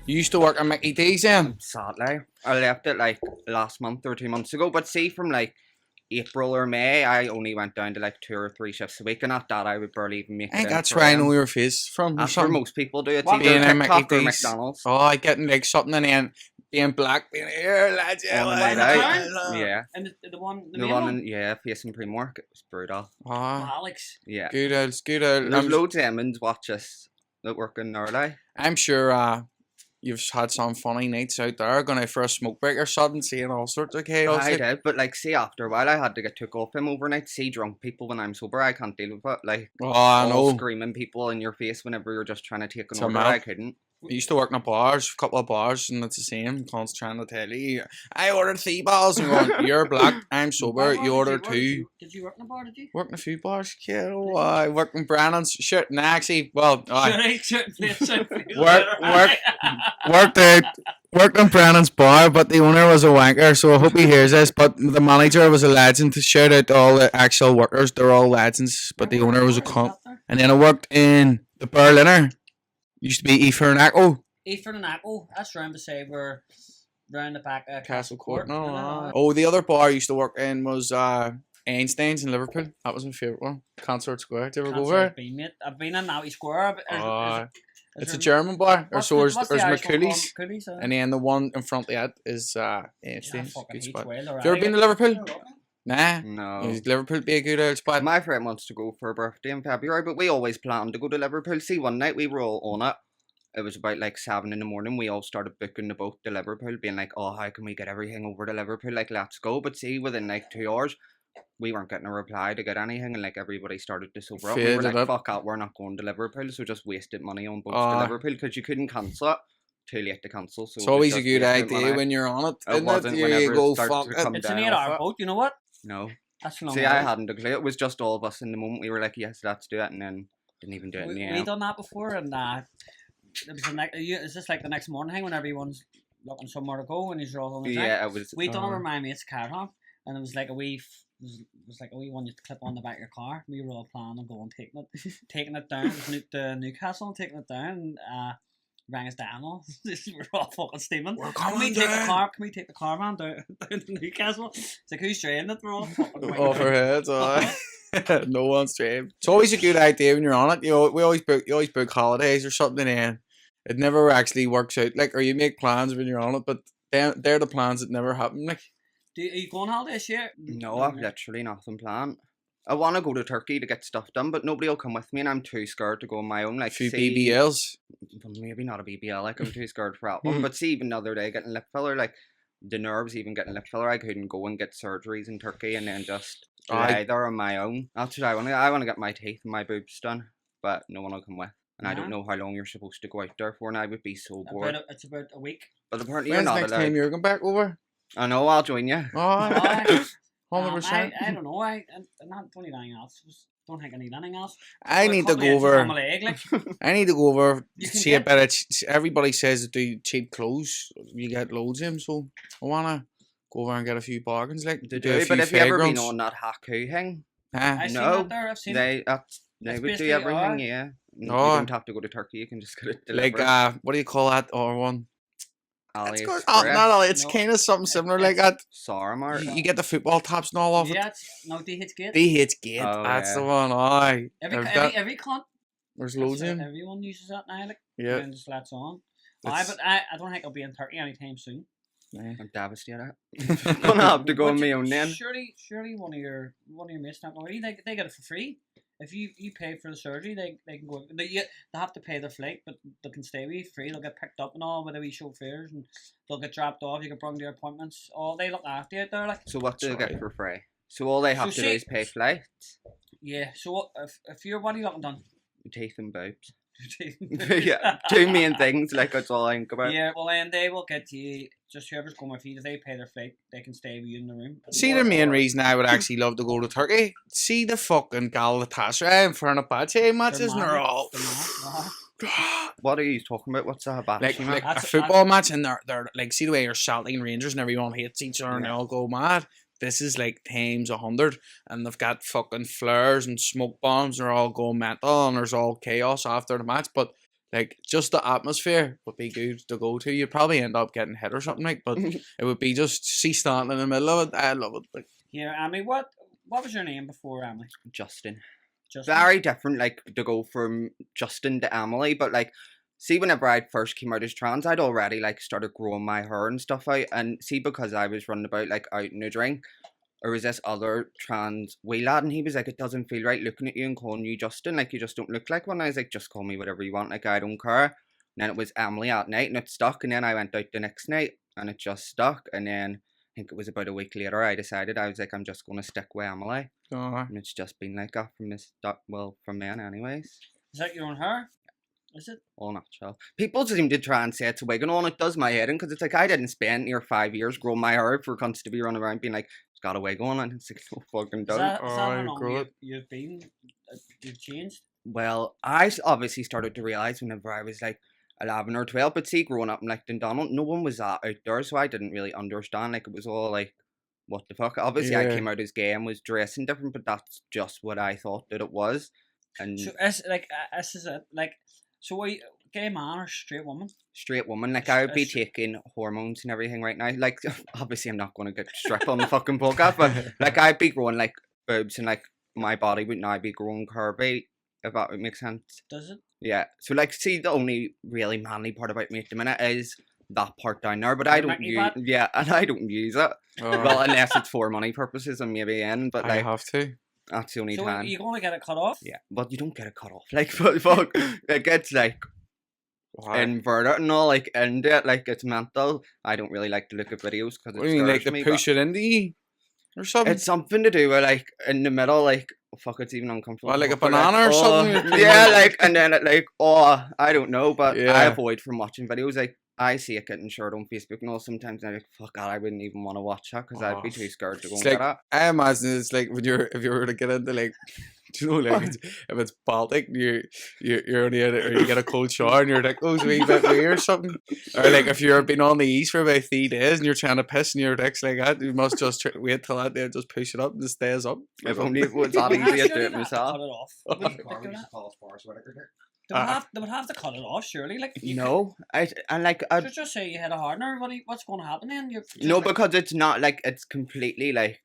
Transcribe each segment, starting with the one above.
You used to work at Mickey D's then? Sadly, I left it like last month or 2 months ago. But see, from like April or May, I only went down to like 2 or 3 shifts a week, and at that, I would barely even make I it. think in that's for, where I know your face from. Or That's where something. most people do. It's What? either Being in TikTok or Mickey D's. McDonald's. Oh, I getting like something and then being black, being here, lads. On the night out. Yeah. And the one, the The main one, yeah, facing Primork. It was brutal. Oh, Alex. Yeah. good old, good old. There's loads of Emmons watch us that work in early. I'm sure you've had some funny nights out there, going out for a smoke break or something, seeing all sorts of chaos. I did, but like, see, after a while, I had to get took off him overnight. See drunk people when I'm sober, I can't deal with it. Like, Oh, I all know. screaming people in your face whenever you're just trying to take an It's a order. mad. I couldn't. I used to work in a bars, a couple of bars, and it's the same. Cons trying to tell you, I ordered 3 bottles, and going, you're black, I'm sober, you ordered 2. Did you work in a bar, did you? Worked in a few bars, kid. Oh, I worked in Brannan's. Shit, nah, actually, well, worked in Brannan's bar, but the owner was a wanker, so I hope he hears this. But the manager was a legend. To shout out to all the actual workers, they're all legends. But the owner was a cunt. And then I worked in the Berliner. Used to be Ether and Echo. Ether and Apple. That's round beside where, round the back of Castle Court. No, No. oh, the other bar I used to work in was Einstein's in Liverpool. That was my favourite one. Concert Square. Did you ever go over it? I've been in Nally Square. It's a German bar. Or so there's McCooley's. McCooley's. And then the one in front of that is Einstein's. Good spot. Have Have you ever been to Liverpool? Nah. No. Liverpool be a good old spot? My friend wants to go for a birthday in February, but we always planned to go to Liverpool. See, one night we were all on it. It was about like 7 in the morning. We all started booking the boat to Liverpool, being like, oh, how can we get everything over to Liverpool? Like, let's go. But see, within like 2 hours, we weren't getting a reply to get anything, and like everybody started to sober up. We were Faded like, up. fuck that, we're not going to Liverpool. So just wasted money on boats to Liverpool because you couldn't cancel it. Too late to cancel. So It's it was always a just good wasted idea money. when you're on it. It Isn't wasn't it? whenever You it go, started fuck to it. come It's down an 8 off hour it. boat, you know what? No. That's a long See, way. I hadn't a clue. It was just all of us in the moment. We were like, yes, let's do it, and then didn't even do it in the We end. done that before, and it was it's just like the next morning thing when everyone's looking somewhere to go and you're all on the drink. Yeah, it was. We done it with my mate's car home, and it was like a wee. It was like a wee one you clip on the back of your car. We were all planning on going taking it down to Newcastle and taking it down. And rang us down. All we were all fucking steaming. We're Can we coming take the down. car? Can we take the caravan down to Newcastle? It's like who's driving it? We're all fucking Overheads, no one's trained. It's always a good idea when you're on it. You know, you always book holidays or something, and it never actually works out. Like, or you make plans when you're on it, but they're the plans that never happen. Like, Are you going holiday this year? No, I've literally nothing planned. I want to go to Turkey to get stuff done, but nobody will come with me, and I'm too scared to go on my own. Like, a few see, BBLs. maybe not a BBL. Like, I'm too scared for that one. But see, even the other day getting lip filler, like the nerves, even getting lip filler, I couldn't go and get surgeries in Turkey and then just lie there on my own. That's what I want. I want to get my teeth and my boobs done, but no one will come with. And I don't know how long you're supposed to go out there for, and I would be so bored. It's about a week. But apparently When's you're not next allowed. time you're going back over? I know, I'll join you. Oh, I 100%. I don't know. I don't need anything else. Don't think I need anything else. I need to go over. I need to go over. You can See a get- bit of. Everybody says to do cheap clothes. You get loads of them, so I wanna go over and get a few bargains. Like They do a do, few but if you ever been fairgrounds. on that Haku thing, Huh? I've seen No, that there. I've seen it. they It's would do basically, everything, yeah. You Oh. don't have to go to Turkey, you can just get it Like delivered. what do you call that? Or one? It's AliExpress. not Ali. It's No. kind of something similar like It's- that. Sarmar. You get the football tops and all off Yeah, it. no, DH Gate. DH Gate. Oh, That's yeah. the one. Aye. Every cunt. There's loads of them. Everyone uses that now. Like, Yeah. and just lets on. It's- But I don't think I'll be in Turkey anytime soon. I'm devastated. I'm gonna have to go on my own then. Surely one of your mates not going. They get it for free. If you pay for the surgery, they can go. They have to pay their flight, but they can stay with you free. They'll get picked up and all with the wee chauffeurs, and they'll get dropped off. You can bring their appointments. All they look after you out there, like. So what do they Sorry. get for free? So all they have So to do see- is pay flights, Yeah. So if you're what are you looking done? teeth and boobs. Yeah, two main things. Like that's all I think about. Yeah, well then they will get you, just whoever's going with you, if they pay their flight, they can stay with you in the room. See the main reason I would actually love to go to Turkey. See the fucking Galatasaray in Fenerbahce matches, and they're all. What are you talking about? What's that about? Like a That's- football match, and they're like, see the way you're Celtic and Rangers and everyone hates each other and they Yeah. all go mad. This is like times 100, and they've got fucking flares and smoke bombs. They're all going mental, and there's all chaos after the match. But like just the atmosphere would be good to go to. You'd probably end up getting hit or something like, but it would be just see standing in the middle of it. I love it. Like, Here, Emily, what was your name before, Emily? Justin. Justin? Very different, like, to go from Justin to Emily, but, like, see, whenever I first came out as trans, I'd already, like, started growing my hair and stuff out, and see, because I was running about, like, out in a drink, there was this other trans wee lad, and he was like, it doesn't feel right looking at you and calling you Justin, like, you just don't look like one. I was like, just call me whatever you want, like, I don't care. And then it was Emily at night, and it stuck, and then I went out the next night, and it just stuck, and then I think it was about a week later, I decided, I was like, I'm just going to stick with Emily, and it's just been like that from this, from then anyways. Is that your own hair? Is it? All natural. People seem to try and say it's a wig and all, and it does my head in, because it's like, I didn't spend near 5 years growing my hair for cunts to be running around being like, it's got a wig on, and it's like, no fucking Is don't. that how Oh, long good. you've been? You've changed? Well, I obviously started to realise whenever I was like 11 or 12, but see, growing up in like Dundonald, no one was that out there, so I didn't really understand, like, it was all like, what the fuck. Obviously, I Yeah. came out as gay and was dressing different, but that's just what I thought that it was. And So it's like this is it. Like, so are you gay man or straight woman? straight woman, like, I would be It's- taking hormones and everything right now. Like, obviously, I'm not going to get stripped on the fucking podcast, but like, I'd be growing like boobs, and like my body would now be growing curvy, if that would make sense. Does it? Yeah. So, like, see, the only really manly part about me at the minute is that part down there, but I Your don't Mickey use. part? Yeah, and I don't use it. Oh, Well, unless it's for money purposes, and maybe in, but I like, have to. that's the only So time. you're gonna get it cut off? Yeah, but you don't get it cut off. Like, fuck, it gets like Why? inverted and all, like, into it, like, it's mental. I don't really like to look at videos because What it do you mean, like scares to me. push it into you or But something? it's something to do with, like, in the middle, like, oh, fuck, it's even uncomfortable. What, like a but, banana or something? You're putting Yeah, in- like, and then it, like, oh, I don't know, but I Yeah. avoid from watching videos. Like, I see it getting shared on Facebook and all sometimes, and I'm like, fuck, God, I wouldn't even want to watch that because I'd be Oh, too scared to go It's and like, get it. I imagine it's like when if you were to get into like, do you know, like if it's Baltic, you're only in it, or you get a cold shower and your dick goes a wee bit weird or something, or like if you're been on the east for about 3 days and you're trying to piss and your dick's like that, you must just wait till that day and just push it up and it stays up. or If something. only it was that Well, easy to do surely it they have to myself. cut it off. Oh, Like, they would have to cut it off, surely. Like, you No, and like, could just say you had a hardener. What's going to happen then? You're just no, like- because it's not like it's completely like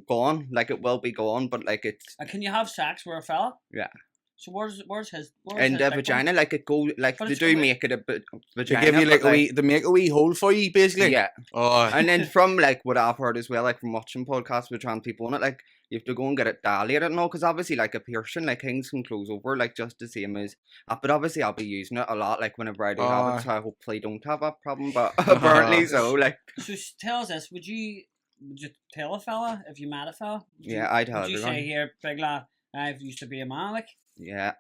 gone. Like, it will be gone, but like it's Can you have sex with a fella? Yeah. So where's his? in his the dick vagina. Like, it goes like But they it's do gonna- make it a bit They vagina. give you like but, a wee, they make a wee hole for you basically. yeah. Oh, And then from like what I've heard as well, like from watching podcasts with trans people on it, like you have to go and get it dilated and all, because obviously like a piercing, like things can close over, like just the same as. But obviously I'll be using it a lot, like whenever I do have it, so I hopefully don't have that problem. But apparently so, like So tell us this: would you tell a fella if you met a fella? yeah, I'd Would have you everyone. say here, big lad? I used to be a man, like. Yeah,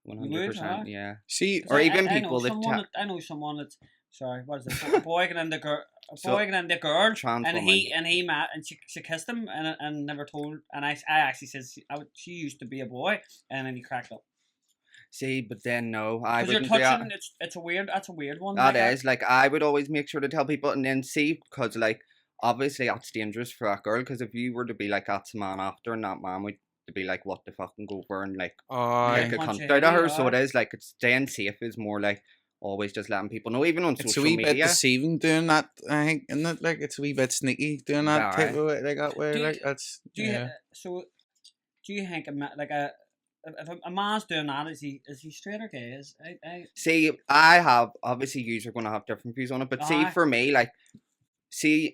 would, 100%. huh? Yeah, see, 'Cause Or I- even I people know that someone I know someone that's sorry. What is it? A boy getting into girl. A So, boy getting into girl, trans and woman. he met and she kissed him and never told. And I actually says she used to be a boy, and then he cracked up. See, but then no, I Because you're wouldn't do that. touching. It's a weird. That's a weird one. That like, is, like, I would always make sure to tell people and then see, because, like, obviously that's dangerous for that girl, because if you were to be like, that's a man after, and that man would to be like, what the fuck, and go over and, like, Aye. make a Punch cunt your out of head, her, so it aye. is, like, it's staying safe is more, like, always just letting people know, even on It's a social wee bit media. deceiving doing that, I think, isn't it? Like, it's a wee bit sneaky doing that type Aye. of way, like that way, Do you- like, that's, Do you yeah. so? Do you think if a man's doing that, is he straight or gay? See, I have, obviously, yous are going to have different views on it, but see, Aye. for me, like, see,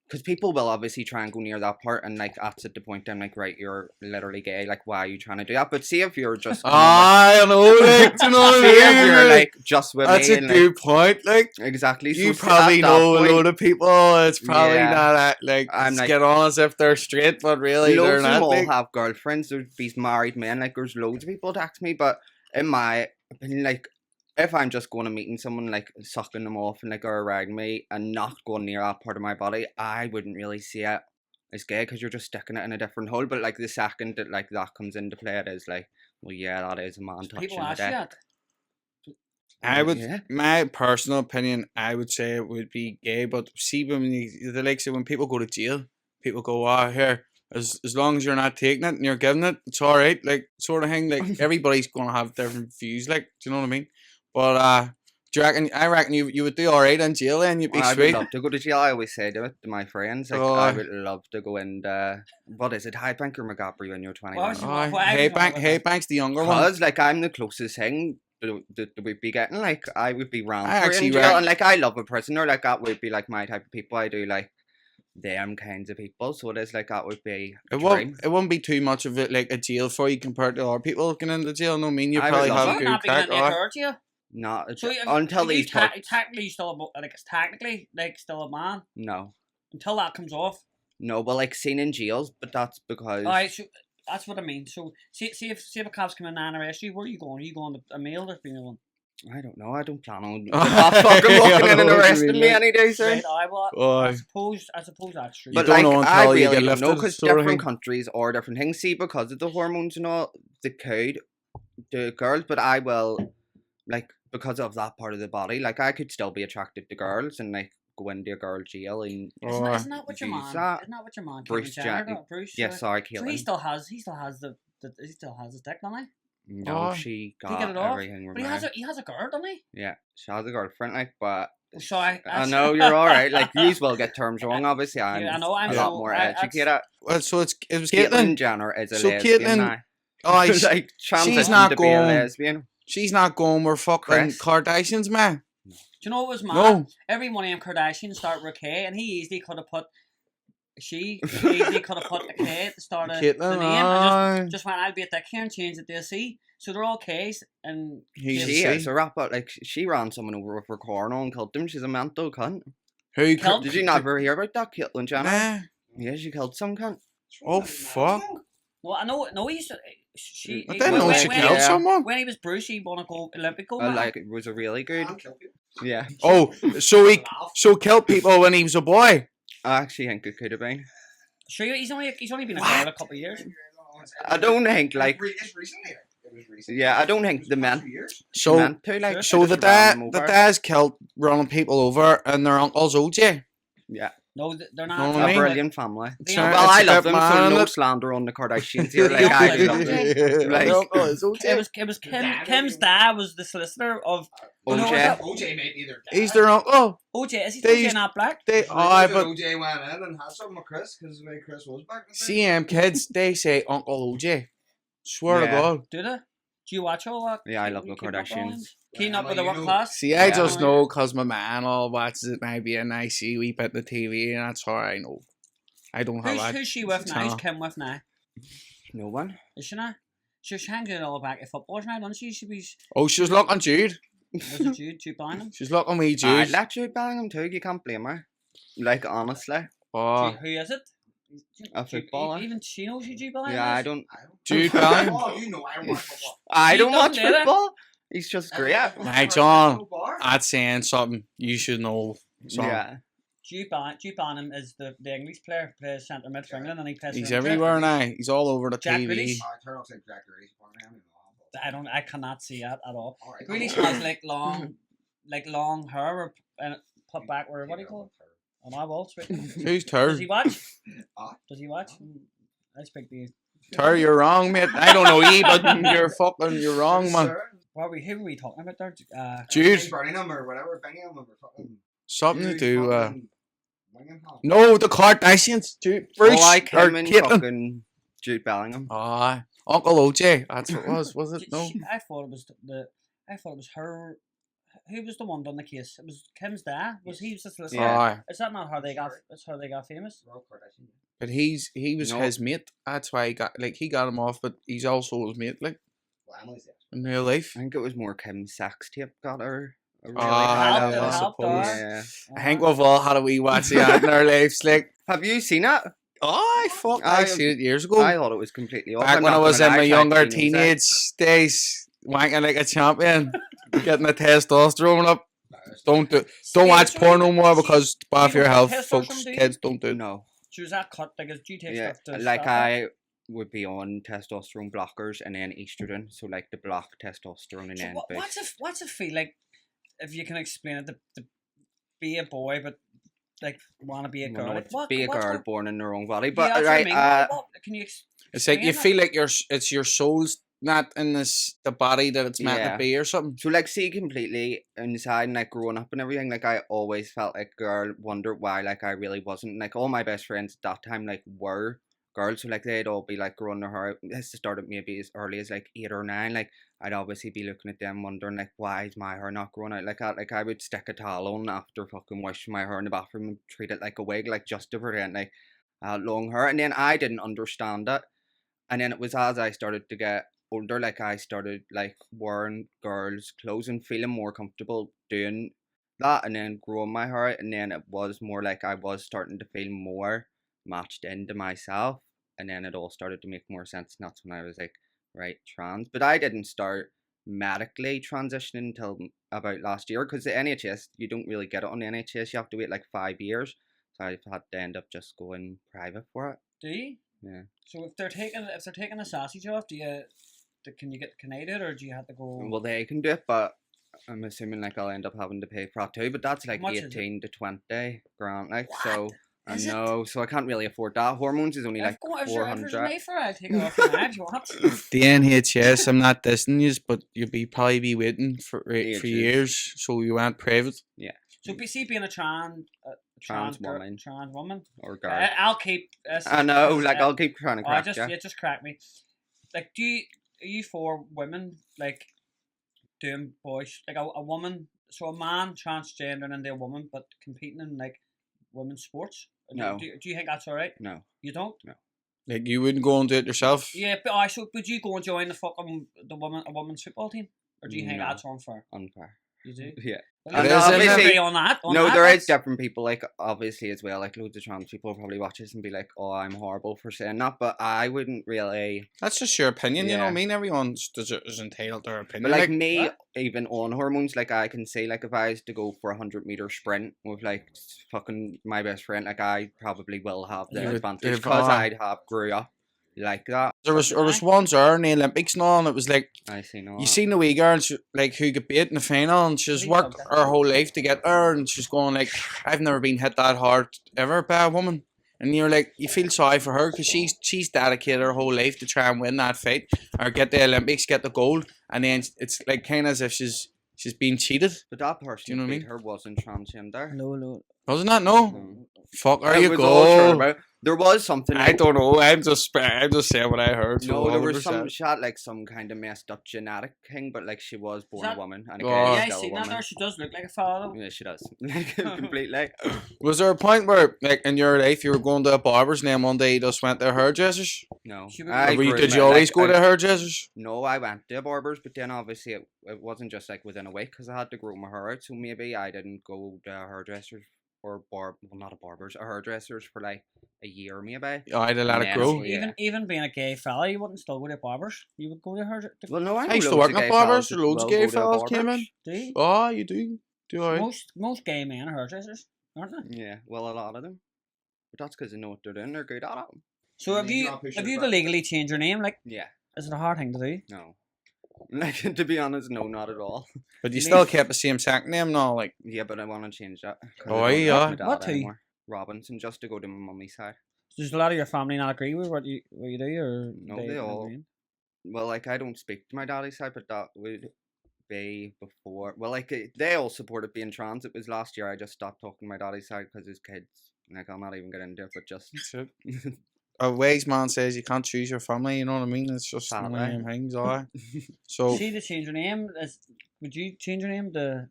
because people will obviously try and go near that part, and, like, that's at the point I'm like, right, you're literally gay, like, why are you trying to do that? But see if you're just... I know, like, do you know what see I if mean? you're, like, just with That's me a and, good point, like, exactly. you so probably at that know point, a load of people, it's probably Yeah. not, like, I'm like- get on as if they're straight, but really they're loads of them not, all like, have girlfriends. There's these married men. Like, there's loads of people text me, but in my opinion, like, if I'm just going to meeting someone, like, sucking them off and, like, or riding me and not going near that part of my body, I wouldn't really see it as gay, because you're just sticking it in a different hole. But, like, the second that, like, that comes into play, it is like, well, yeah, that is a man touching people the ask you dick. that. I would, Yeah. my personal opinion, I would say it would be gay, but see, when the likes of when people go to jail, people go, here, as long as you're not taking it and you're giving it, it's all right. Like sort of thing. Like everybody's gonna have different views. Like, do you know what I mean? But do you reckon? I reckon you would do all right in jail, and you'd be I would sweet. love to go to jail. I always say to it to my friends, like Oh, I aye. would love to go and what is it, High Bank or McGappy when you're 21? Well, Aye. Well, Hey everyone Bank, would Hey have- Bank's the younger one. Because like I'm the closest thing that we'd be getting. Like I would be round I for it actually in jail, reckon- and like I love a prisoner. Like that would be like my type of people. I do like them kinds of people. So it is like that would be a It dream. won't be too much of it like a jail for you compared to other people looking into jail. No, I mean you I would probably love have it. a You're good not being crack. in there, hurt you. Not So until you these parts. technically still like it's technically like still a man No, until that comes off. no, but like seen in jails, but that's because Alright, so that's what I mean. So see if a cop's come in and arrest you, where are you going? Are you going to a male or female one? I don't know. I don't plan on not fucking walking in and I know what you arresting mean, me like- any day soon. Right, I well, Aye. I suppose that's true. You But don't like, know I until you really get don't know lifted, because sort of different thing. countries or different things. See, because of the hormones and all, the girls. But I will, like, because of that part of the body, like, I could still be attracted to girls and like go into a girl jail and isn't that what your use man? that. Isn't that what your man? Bruce Caitlyn Jenner Jack- got? Bruce. yes, sorry, So Caitlin. he still has his dick, doesn't he? No, Oh. she He got get it off, everything but removed. he has a girl, doesn't he? Yeah, she has a girlfriend, like, but Oh, sorry, I know you're all right. Like, you will get terms wrong. Obviously, I'm Yeah, I know, I'm a so- lot more that's- educated. Well, so it was Caitlyn Caitlyn. Jenner is a So lesbian Caitlyn- now. Oh, Like, transitioned not to be a going- lesbian. she's not going. We're fucking Chris. Kardashians, man. Do you know what was mad? No, Every one of them Kardashians start with a K, and he easily could have put easily could have put a K at the start of the Caitlyn. name, and Aye. just went, I'll be a dick here and change it to a C. So they're all K's, and He's Yeah, a She C. is a rapper. Like, she ran someone over with her corner and killed him. She's a mental cunt. Who? Killed- Did you never hear about that, Caitlyn Jenner? Nah. Yeah, she killed some cunt. Oh fuck! well, I know. No, he's she. I he- didn't know when- she when- killed yeah. someone. When he was Bruce, he won a gold Olympic gold. medal. Like, it was a really good. Yeah. Oh, so killed people when he was a boy. I actually think it could have been. Sure, he's only been a What? girl a couple of years. I don't think, like, It's recently. It was recently. yeah, I don't think the men So meant to, like, so just the ran them dad over. dad's killed running people over and their uncle's OJ. Yeah, No, they're not. No, a I mean- brilliant family. They Sorry, are- Well, it's I a love bit them, so mad, no look. slander on the Kardashians here. Like, I do love them. Like- Their uncle is It OJ. was Kim's dad was the solicitor of OJ. No, that- OJ may be their dad. He's their uncle. OJ. Is he They- OJ not black? They So aye, they but OJ went in and had something with Chris because the way Chris was back. in the day. CM kids they say Uncle OJ. Swear to Yeah. God. Do they? Do you watch all that? Yeah, I love the Keep up on Kardashians. it? Keeping up Yeah, with the you work know. class? See, I Yeah. just know because my man all watches it maybe and I see we bit the TV and that's how I know. I don't have that. Who's she with now? Who's channel. Kim with now? No one. Is she not? She hangs out all back at footballers now, doesn't she? She was Oh, she's looking Jude. was it Jude Bynum? She's looking me I Jude. let you bang him too. You can't blame her. Like, honestly. Oh, Who is it? A footballer? Even she knows who Jude Bynum Yeah, I is? don't. Jude Bellingham. Oh, you know, I don't watch football. I He don't watch doesn't either. football. He's just great. Hey, John. That's saying something you should know. So Yeah. Jude Bynum is the English player, plays centre mid for England, and he plays he's for everywhere now. He's all over the Jack TV. Grealish. I turn off like Jack Grealish. I cannot see that at all. Alright. Grealish has like long hair and put back where what do you call it? On my wall. Who's Does Tur? he watch? Ah. Does he watch? I speak to you. Tur, you're wrong, mate. I don't know you, but you're wrong, man. Who were we talking about there? Jude. Birmingham or whatever. Birmingham or fucking. Something to do. Wingham. No, the Kardashians. Jude. Bruce. Oh, I or came in Caitlyn. fucking Jude Bellingham. Ah, Uncle OJ. That's what it was. Was it? No. I thought it was I thought it was her. Who was the one done the case? It was Kim's dad. Was he the solicitor? Yeah. Aye. Is that not how they got? That's how they got famous. But he was No. his mate. That's why he got him off. But he's also his mate, like in real life. I think it was more Kim's sex tape got her. A really Ah, bad it I helped suppose. her. Yeah. I think we've all had a wee watch of that in our lives. Like, Have you seen it? oh, I I- seen it years ago. I thought it was completely off. Back I'm when I not was gonna in my lie, younger I've seen it. teenage days, wanking like a champion, getting the testosterone up. Don't watch porn no more because it's bad for your health, folks. Kids, don't do it. No. She was that cut because do you take Yeah. stuff to Like stop it? I would be on testosterone blockers and then estrogen. So like the block testosterone and So then what's it feel like if you can explain it to be a boy but like want to be a Well, girl. no, Like, it's what? be a what's girl the- born in their own body. Yeah, But that's what I right, mean. Can you? It's like you explain feel like it's your soul's not in the body that it's meant Yeah. to be or something. so like see completely inside and like growing up and everything, like I always felt like a girl, wondered why like I really wasn't. Like all my best friends at that time like were girls, so like they'd all be like growing their hair out. This started maybe as early as like 8 or 9. Like I'd obviously be looking at them wondering like why is my hair not growing out like that. Like I would stick a towel on after fucking washing my hair in the bathroom and treat it like a wig, like just to pretend like I had long hair. And then I didn't understand it. And then it was as I started to get older, like I started like wearing girls' clothes and feeling more comfortable doing that, and then growing my hair out, and then it was more like I was starting to feel more matched into myself, and then it all started to make more sense. And that's when I was like, right, trans. But I didn't start medically transitioning until about last year, because the NHS, you don't really get it on the NHS. You have to wait like 5 years. So I've had to end up just going private for it. Do you? Yeah. So if they're taking a sausage off, can I do it, or do you have to go? Well, they can do it, but I'm assuming like I'll end up having to pay for that too. But that's like much is it? 18 to 20 grand, like What? so. I Is it? know, so I can't really afford that. Hormones is only like If there's a 400. knife for it, I'll take it off your head. What? The NHS, I'm not dissing you, but you'll probably be waiting for Ages. years. So you went private. So being a trans woman, Or girl. I'll keep. I know, like I'll keep trying to crack you. Just crack me. Like, are you for women like doing boys like a woman? So a man transgendering into a woman, but competing in like women's sports. No. Do you think that's alright? No. You don't? Like you wouldn't go and do it yourself. Yeah, but so would you go and join a women's football team, or do you think No. that's unfair? Unfair. You do. Yeah. Well, It no, is, we isn't it? agree on that. No, there is different people, like obviously as well, like loads of trans people will probably watch this and be like, oh, I'm horrible for saying that, but I wouldn't really. That's just your opinion, you know what I Yeah. mean? Everyone's is entitled to their opinion. But like me, what? even on hormones, like I can say, like if I was to go for a 100-meter sprint with like fucking my best friend, like I probably will have the You would- advantage if because I- I'd have grew up like that. there was once there in the Olympics and all, and it was like I see no. you seen the wee girl, and she, like who got beat in the final, and she's What do you worked call that? her whole life to get there, and she's going like, I've never been hit that hard ever by a woman. And you're like, you feel sorry for her because she's dedicated her whole life to try and win that fight or get the Olympics, get the gold, and then it's like kind of as if she's been cheated. But that person you know what I who mean? beat her wasn't transgender. No. Wasn't that? No. No. Fuck, there It you was all sure go. about- There was something. I Like, don't know. I'm just saying what I heard. So no, there was 100%. some. She had like some kind of messed up genetic thing, but like she was born that- a woman and Oh. again Yeah, I still a seen that woman. there. She does look like a fella. Yeah, she does. Like completely. Was there a point where, like, in your life, you were going to a barber's and then one day you just went to a hairdresser's? No. She was- I Or grew did my- you always like, go I- to hairdressers? No, I went to barbers, but then obviously it wasn't just like within a week because I had to grow my hair out. So maybe I didn't go to a hairdresser or well, not a barber's, a hairdresser's for like a year maybe. Oh, I'd have let it Yeah, grow. yeah. Even being a gay fella, you wouldn't still go to barbers. You would go to her. Well, no, I know I used to loads work of at gay barbers. fellas that Loads of will gay go to a fellas came in. barber's. Do you? Oh, you do. Do I? Most gay men are hairdressers, aren't they? Yeah, well, a lot of them. But that's because they know what they're doing. They're good at it. So have These you are pushing have you it to back. legally change your name? Like, Yeah, is it a hard thing to do? no. Like, to be honest, no, not at all. But you Me- still kept the same second name now, like. Yeah, but I want to change that. 'cause Oh, I don't yeah. like my dad What to? anymore. Robinson, just to go to my mummy's side. Does a lot of your family not agree with what you do, or No, they all- agree? Well, like, I don't speak to my daddy's side, but that would be before. Well, like, they all supported being trans. It was last year I just stopped talking to my daddy's side because his kids. Like, I'll not even get into it, but just. That's it. A wise man says you can't choose your family, you know what I mean? It's just one of Family. them things, aye. So, See, to change your name, would you change your name to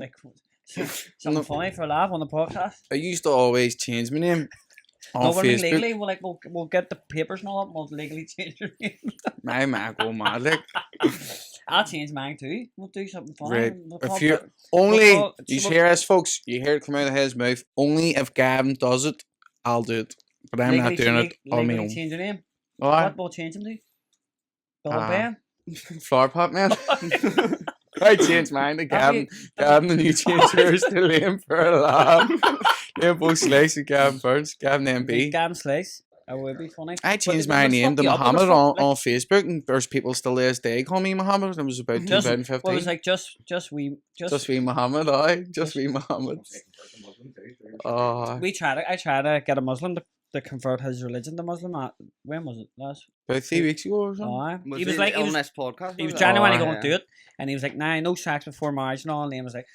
like something No. funny for a laugh on the podcast? I used to always change my name on No, but I mean Facebook. legally, we'll get the papers and all that. We'll legally change your name. My man go mad, like. I'll change mine too. We'll do something funny. Right. We'll If call you it- only, Well, you so hear us, folks, you hear it come out of his mouth. Only if Gavin does it, I'll do it. But I'm not legally doing it on my legally own. change your name. Aye. What will change him to? Bill Ah. Ben? Flower pot man. I changed mine to Gavin. Gavin, and you changed yours to Liam for a laugh. Liam both Slice and Gavin Burns. Gavin MB. Gavin Slice. It would be funny. I But changed it my would name fuck to you up, it would Muhammad fuck- on Facebook, and there's people still to this day call me Muhammad. It was about Just- 2015. Well, it was like just Just be Muhammad, just be Muhammad. I tried to get a Muslim to convert his religion to Muslim. When was it last? About 3 weeks ago or something. Oh, Was he was it like on he was this podcast? he was was it? genuinely Oh, going to yeah. do it, and he was like, "Nah, no sex before marriage and all." And he was like,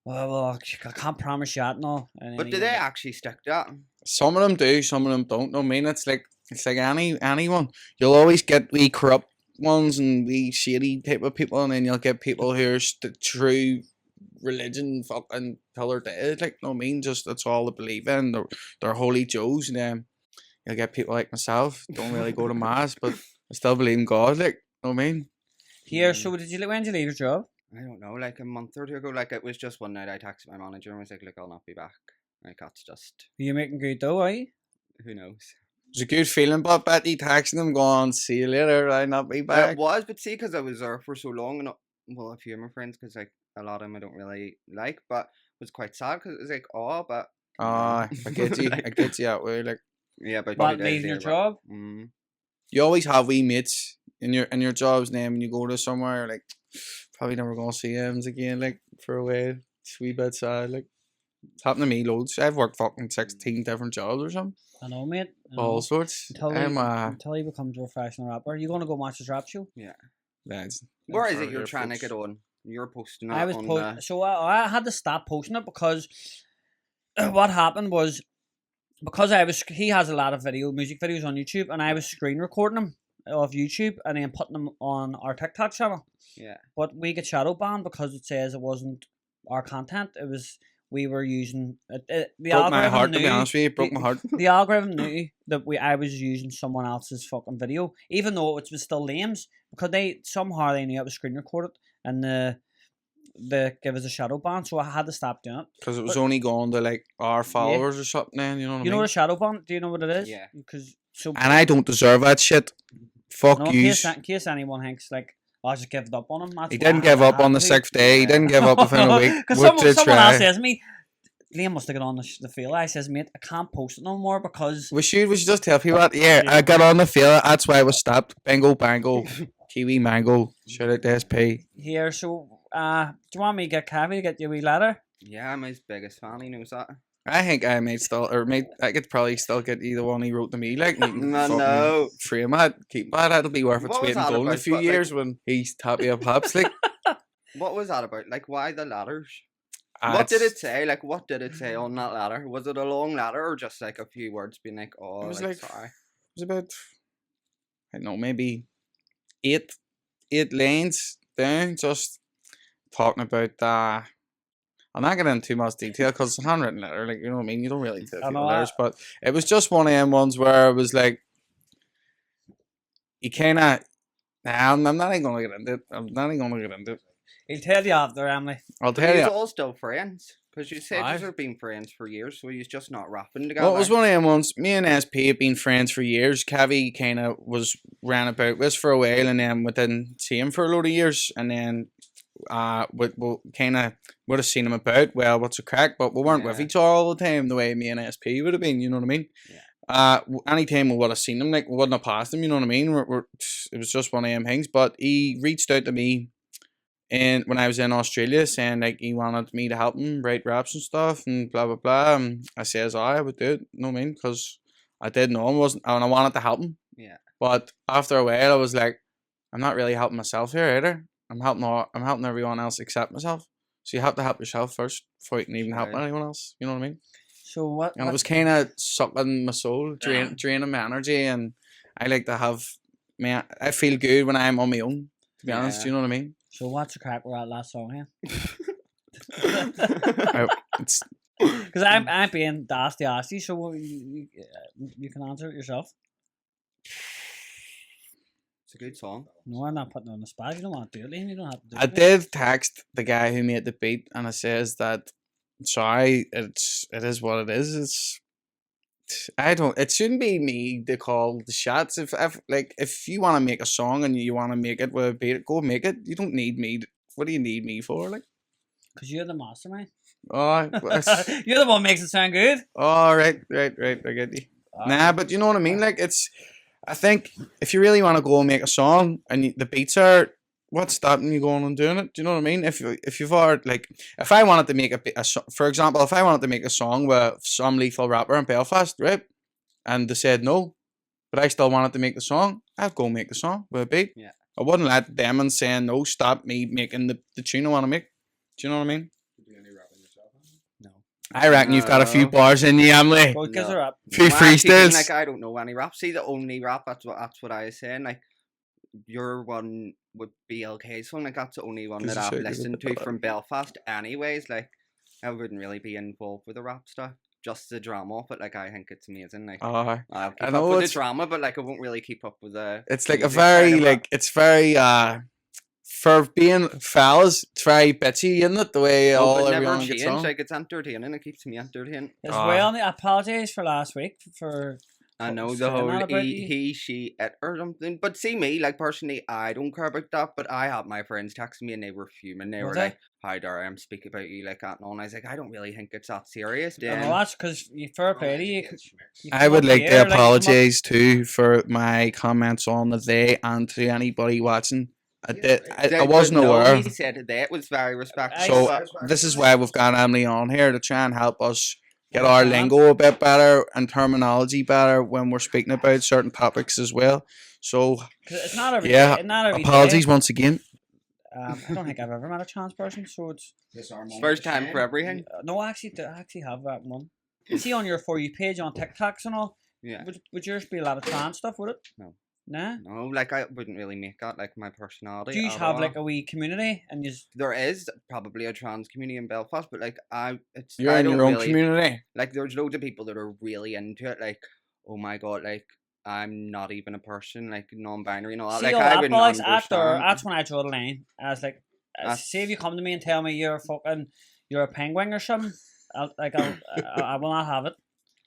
"Well, I can't promise you that and all." And then But he do was they like- actually stick to that? Some of them do, some of them don't. I mean, it's like anyone. You'll always get wee corrupt ones and wee shady type of people, and then you'll get people who are true religion fucking till they're dead. Like, no, I mean, just that's all they believe in. They're holy Joes, and then you'll get people like myself don't really go to mass, but I still believe in God. Like, know what I mean? Here, so when did you leave your job? I don't know, like a month or two ago. Like it was just one night I texted my manager and was like, "Look, I'll not be back." Like that's just Are you making good dough, are you? who knows. It's a good feeling, but Betty texting them, going, "See you later. I not be back." It was, but see, because I was there for so long, and well, a few of my friends, because like a lot of them I don't really like, but it was quite sad because it was like, oh, but Ah, I get you. I get you that way. Like, yeah, but But leaving your job? you always have wee mates in your job's name, and you go to somewhere, you're like, probably never gonna see them again. Like, for a while, it's a wee bit sad. Like, it's happened to me loads. I've worked fucking 16 different jobs or something, I know, mate. I know. all sorts. Until he becomes a professional rapper. You gonna go watch his rap show? Lads, Where is for it you're here, trying to folks. get on? You're posting it I was on so I had to stop posting it because what happened was because he has a lot of music videos on YouTube, and I was screen recording them off YouTube and then putting them on our TikTok channel. Yeah. But we get shadow banned because it says it wasn't our content. It was we were using the Broke my algorithm heart, to be knew- honest with you. Broke the- my heart. The algorithm knew that I was using someone else's fucking video, even though it was still Liam's, because they knew I was screen recorded and they give us a shadow ban, so I had to stop doing it. Because it was But- only going to like our followers or something. Then you know what I You know mean. what a shadow ban? Do you know what it is? Yeah. Because so And I don't deserve that shit. Fuck no, you. in case anyone thinks like I just gave up on him. That's He why I didn't had give to up on the have to. 6th day. He didn't give up within a week. Because What did someone else try? says to me, Liam must have got on the field. I says, mate, I can't post it no more because We should just tell people that. Yeah, I got on the field. That's why I was stopped. Bingo, bango, kiwi, mango. Shout out to SP. here. So, do you want me to get Cavi to get you a wee letter? Yeah, I'm his biggest fan. He knows that. I think I I could probably still get either one he wrote to me. Like, you can No, fucking no. frame that, keep that. That'll be worth its What was weight in that gold in a about? few But, like- years when he's tappy up pops. Like, What was that about? Like, why the letters? ah, What did it's- it say? Like, what did it say on that letter? Was it a long letter or just like a few words being like, oh, It was like, like- sorry? It was about, I don't know, maybe eight lanes down, just talking about I'm not getting into too much detail because it's a handwritten letter, like, you know what I mean? You don't really tell I people know, letters, but it was just one of them ones where it was like, you kind of, I'm not even going to get into it. I'm not even going to get into it. He'll tell you after, Emily. I'll But tell you're you. all still friends. Because you said Aye. you've been friends for years, so you're just not rapping together. Well, it was one of them ones. Me and SP have been friends for years. Cavi kind of ran about with us for a while, and then we didn't see him for a load of years. And then we kind of would have seen him about. Well, what's a crack? But we weren't with Yeah. each other all the time the way me and SP would have been. You know what I mean? Yeah. Anytime we would have seen him, like we wouldn't have passed him. You know what I mean? It was just one of them things. But he reached out to me. And when I was in Australia, saying like he wanted me to help him write raps and stuff and blah blah blah, and I says I would do it. You know what I mean? Because I did know him wasn't, and I wanted to help him. Yeah. But after a while, I was like, I'm not really helping myself here either. I'm helping everyone else except myself. So you have to help yourself first before you can even help Right. anyone else. You know what I mean? So what? And it was kind of sucking my soul, draining my energy, and I like to have. Man, I feel good when I'm on my own. To be honest, Yeah. you know what I mean? So what's the crack with that last song here? It's Because I'm being nasty, so you can answer it yourself. It's a good song. No, I'm not putting it on the spot. You don't want to do it, Liam. You don't have to do I it. did text the guy who made the beat, and it says that sorry, it is what it is. It shouldn't be me to call the shots. If you want to make a song and you want to make it with a beat, go make it. You don't need me. What do you need me for? Like, Because you're the mastermind. oh, You're the one who makes it sound good. oh, right. I get you. Nah, but you know what I mean. Like I think if you really want to go and make a song and the beats are, what's stopping you going and doing it? Do you know what I mean? If you've already, like, if I wanted to make for example, if I wanted to make a song with some lethal rapper in Belfast, right, and they said no, but I still wanted to make the song, I'd go make the song with a beat. Yeah. I wouldn't let them and saying no stop me making the tune I want to make. Do you know what I mean? No. I reckon you've got a few No. bars in you, Emily. Well, because No. they're up. Few No, actually, freestyles. like, I don't know any rap. See, the only rap, that's what I was saying. Like, your one would be BLK's one. Like, that's the only one that Because I've you said you listened would- to from Belfast. Anyways, like, I wouldn't really be involved with the rap stuff. Just the drama of it. Like, I think it's amazing. Like, I'll keep I up know with the it's- drama, but like, I won't really keep up with the. It's like a music side very of it. like it's very for being fellas, it's very bitchy, isn't it? The way Oh, all but never everyone gets change. on. Like, it's entertaining. It keeps me entertained. As Ah. well, I apologise for last week for. I know the saying whole that about you. he, she, it or something. But see me, like personally, I don't care about that. But I had my friends text me and they were fuming. They Were were they? like, "How dare I speak about you like that?" And all. And I was like, I don't really think it's that serious. I Then know that's because you fair play to you. you I come would up like here, to you come up- apologise too for my comments on the day and to anybody watching. I wasn't no, aware. He said that was very respectful. So but this is why we've got Emily on here to try and help us get our lingo a bit better and terminology better when we're speaking about certain topics as well. So 'cause it's not every yeah, day, not every apologies day. once again. I don't think I've ever met a trans person, so it's first time for everything. no. I actually have that one. You see on your For You page on TikToks and all. Yeah. Would yours be a lot of trans stuff? Would it? No. Nah. No, like I wouldn't really make that like my personality. Do you at have all. like a wee community and you? There is probably a trans community in Belfast, but like You're I in don't your own really, community. Like there's loads of people that are really into it. Like, oh my god, like I'm not even a person, like non-binary and all that. See Like all I that, wouldn't boys. understand. That's when I draw the line. I was like, say if you come to me and tell me you're a penguin or something, I will not have it.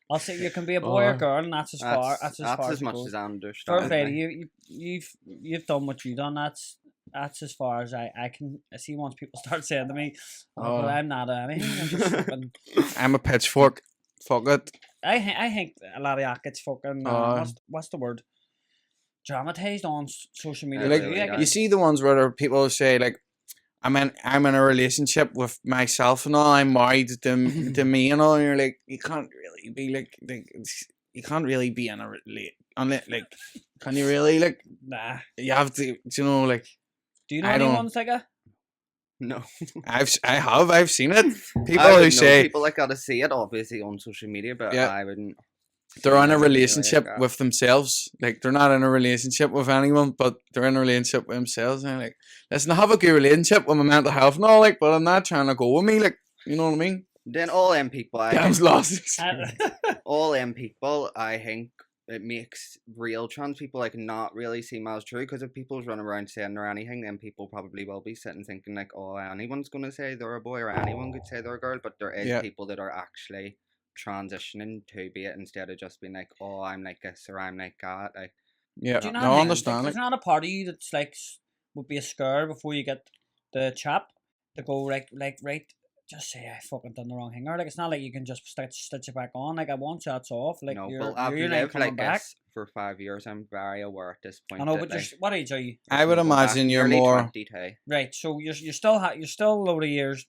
I'll say you can be a boy or girl, and that's as far. That's as far as much goes. as I Fair understand. play to like. you've done what you've done. That's as far as I can see. Once people start saying to me, "Oh, but I'm not anything," I'm just fucking. I'm a pitchfork. Fuck it. I think a lot of that gets fucking. What's the word? Dramatized on social media. Like too, really I does. guess. you see the ones where there are people who say like, I'm in a relationship with myself and all. I'm married to me and all. And you're like, you can't really be you can't really be in a like, can you really like? Nah. You have to, you know, like. Do you know I don't- anyone's like a? No, I've seen it. People I would who know say people like gotta see it obviously on social media, but Yeah. I wouldn't. they're in a I wouldn't really relationship like that. with themselves. Like they're not in a relationship with anyone, but they're in a relationship with themselves. And like, listen, I have a good relationship with my mental health and all, like, but I'm not trying to go with me, like, you know what I mean? Then all them people, I Damn think, lost. all them people, I think it makes real trans people like not really seem as true, because if people's running around saying they're anything, then people probably will be sitting thinking like, oh, anyone's gonna say they're a boy or anyone could say they're a girl, but there is Yeah. people that are actually transitioning to be it instead of just being like, oh, I'm like this or I'm like that. Like, Yeah, Do you no, not I think understand. there's Like, not a part of you that's like would be a scare before you get the chap to go right, just say I fucking done the wrong thing, or like it's not like you can just stitch it back on. Like I want shots off. Like no, you're well, I've you're not lived coming like back. this for 5 years. I'm very aware at this point. I know, that, but like, what age are you? I would I'm going back imagine you're nearly more. 22. Right, so you're still you're still a load of years.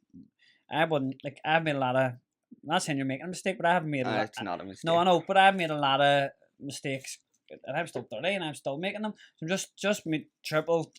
I wouldn't like. I've made a lot of. I'm not saying you're making a mistake, but I haven't made a lot. It's not a mistake. No, I know, but I've made a lot of mistakes, and I'm still 30, and I'm still making them. So just triple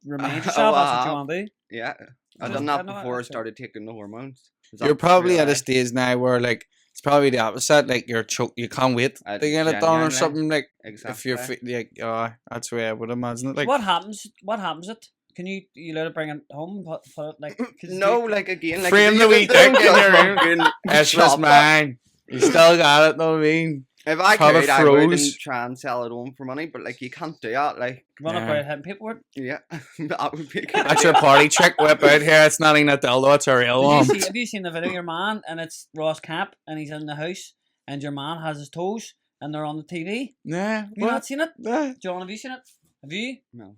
remind yourself that's what you want to do. Yeah, I've I done know that before I that's it. started taking the hormones. You're probably at a real stage now where like it's probably the opposite. Like you're you can't wait to get it done or Genuinely. something. Like Exactly. if you're like, that's the way I would imagine it. Like What happens? What happens? It can you let it bring it home? And put it like 'cause No, like again, like Frame if the you wee just don't dick in get your room. fucking It's chop just it. mine. You still got it. Know what I mean? If I Have it could, I would and froze. try and sell it on for money, but like you can't do that. Like, run up Yeah. out hitting people with. yeah, that would be good. That's your party trick. Whip out here. It's not even a dildo. It's a real one. Have you seen the video of your man and it's Ross Camp and he's in the house and your man has his toes and they're on the TV? Nah. Have you not What? seen it? Nah. John, have you seen it? Have you? No.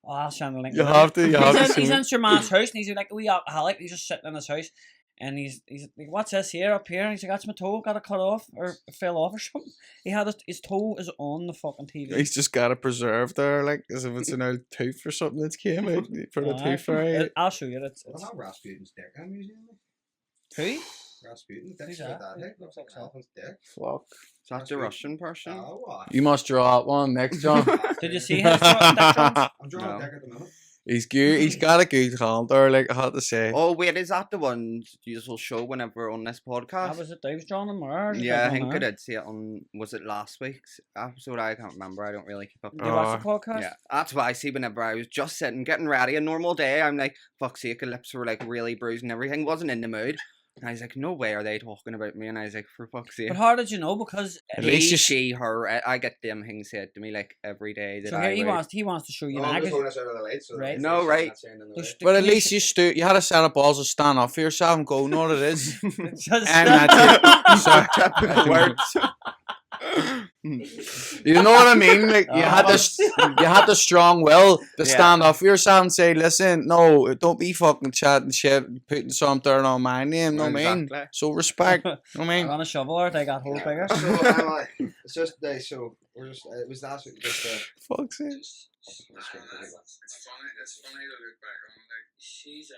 Oh, I'll send the link. You have to. You have to. He's see in it. your man's house and he's like a wee alcoholic. He's just sitting in his house And he's like, what's this here up here? And he's like, that's my toe, got to cut off or it fell off or something. He had his toe is on the fucking TV. He's just got it preserved there, like as if it's an old tooth or something that's came out for the tooth fairy. I'll show you. It's Well, how Rasputin's dick in a museum? who? Rasputin, Who's that's that? what that dick looks like. Elephant's dick. Fuck. Is that the Russian person? Oh, what? You must draw out one next, John. Did you see his drawing? I'm drawing No. a dick at the minute. He's good. He's got a good hand there, like I had to say. Oh wait, is that the one you will show whenever we're on this podcast? That was it. Dave's drawing him, or Yeah, I think I did see it on. Was it last week's episode? I can't remember. I don't really keep up. Did you watch the podcast? Yeah, that's what I see whenever I was just sitting, getting ready. A normal day, I'm like, fuck's sake, the lips were like really bruised and everything. Wasn't in the mood. And I was like, no way are they talking about me. And I was like, for fuck's sake. But how did you know? Because At least you she, her. I get them things said to me like every day that so I here would. he wants to show you Oh, I'm that. just holding this out of the light. So Right. No, right. But at least you had a set of balls to stand up for yourself and go, know what it is. Just And that's it. Typical words. You know what I mean? Like you had the strong will to Yeah. stand up for yourself and say, listen, no, don't be fucking chatting shit, and putting something on my name. No, I mean, Exactly. so respect. No, I I mean, run a shovel out. I got whole bigger. So I'm like, it's just so we're just it was last week just fuck's sake. It's funny to look back on. Like she's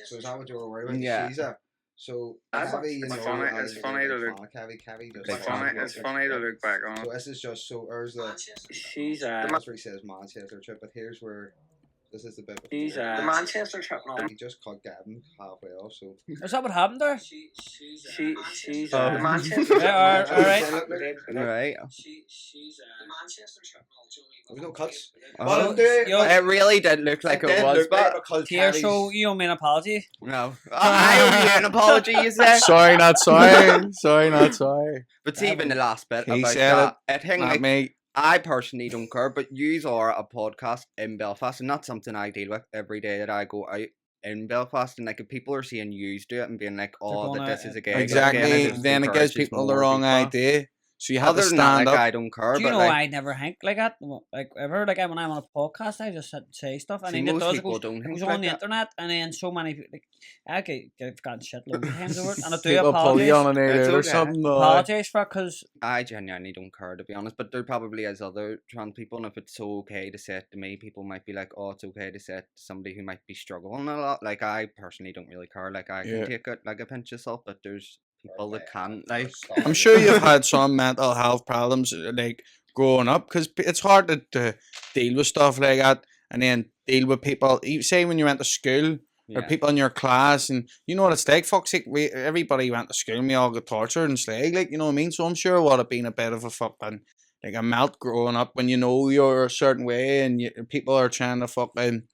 so is that what you were worried about? Yeah. She's a so It's Cavi, you know, funny- I it's was funny to like, look- Cavi does It's funny to look back on. So this is just so there's the She's that's where he says Manchester trip, but here's where this is the bit. She's before. the Manchester trip now. He just cut Gavin halfway off, so Is that what happened there? She's Oh. Manchester. Yeah, alright. Right. She's the Manchester trip now. There was no cuts. Oh. Well, I'm doing- Yo, It really did look like it did was, look like but because Here, Cavi's- so you owe me an apology. no. I owe you an apology, you said. Sorry, not sorry. Sorry, not sorry. But see, even the last bit He about said that, I think Not like me. I personally don't care, but yous are a podcast in Belfast, and that's something I deal with every day that I go out in Belfast. And like, if people are seeing yous do it and being like, "Oh, going that this out is a gay," Exactly. Then it gives people the wrong idea. So you have Other to than that, stand like, up. I don't care. Do you but know like, I never hink like that? Like ever? Like when I'm on a podcast, I just say stuff, and see, then it most does. It people goes, don't it think goes like on the that. internet, and then so many like I get gotten shit loads of times over it, and I do People pull you on apologize. an It's ear or okay. something. though. Apologize for it, because I genuinely don't care, to be honest. But there probably is other trans people, and if it's so okay to say it to me, people might be like, "Oh, it's okay to say it to somebody who might be struggling a lot." Like, I personally don't really care. Like, I can Yeah. take it like a pinch of salt, but there's people that can't. Like, I'm sure you've had some mental health problems, like growing up, because it's hard to deal with stuff like that, and then deal with people. You say when you went to school, or yeah. people in your class, and you know what it's like. Fuck's sake, everybody went to school, and we all got tortured and slag, like, you know what I mean. So I'm sure it would have been a bit of a fucking like a melt growing up when you know you're a certain way, and people are trying to fucking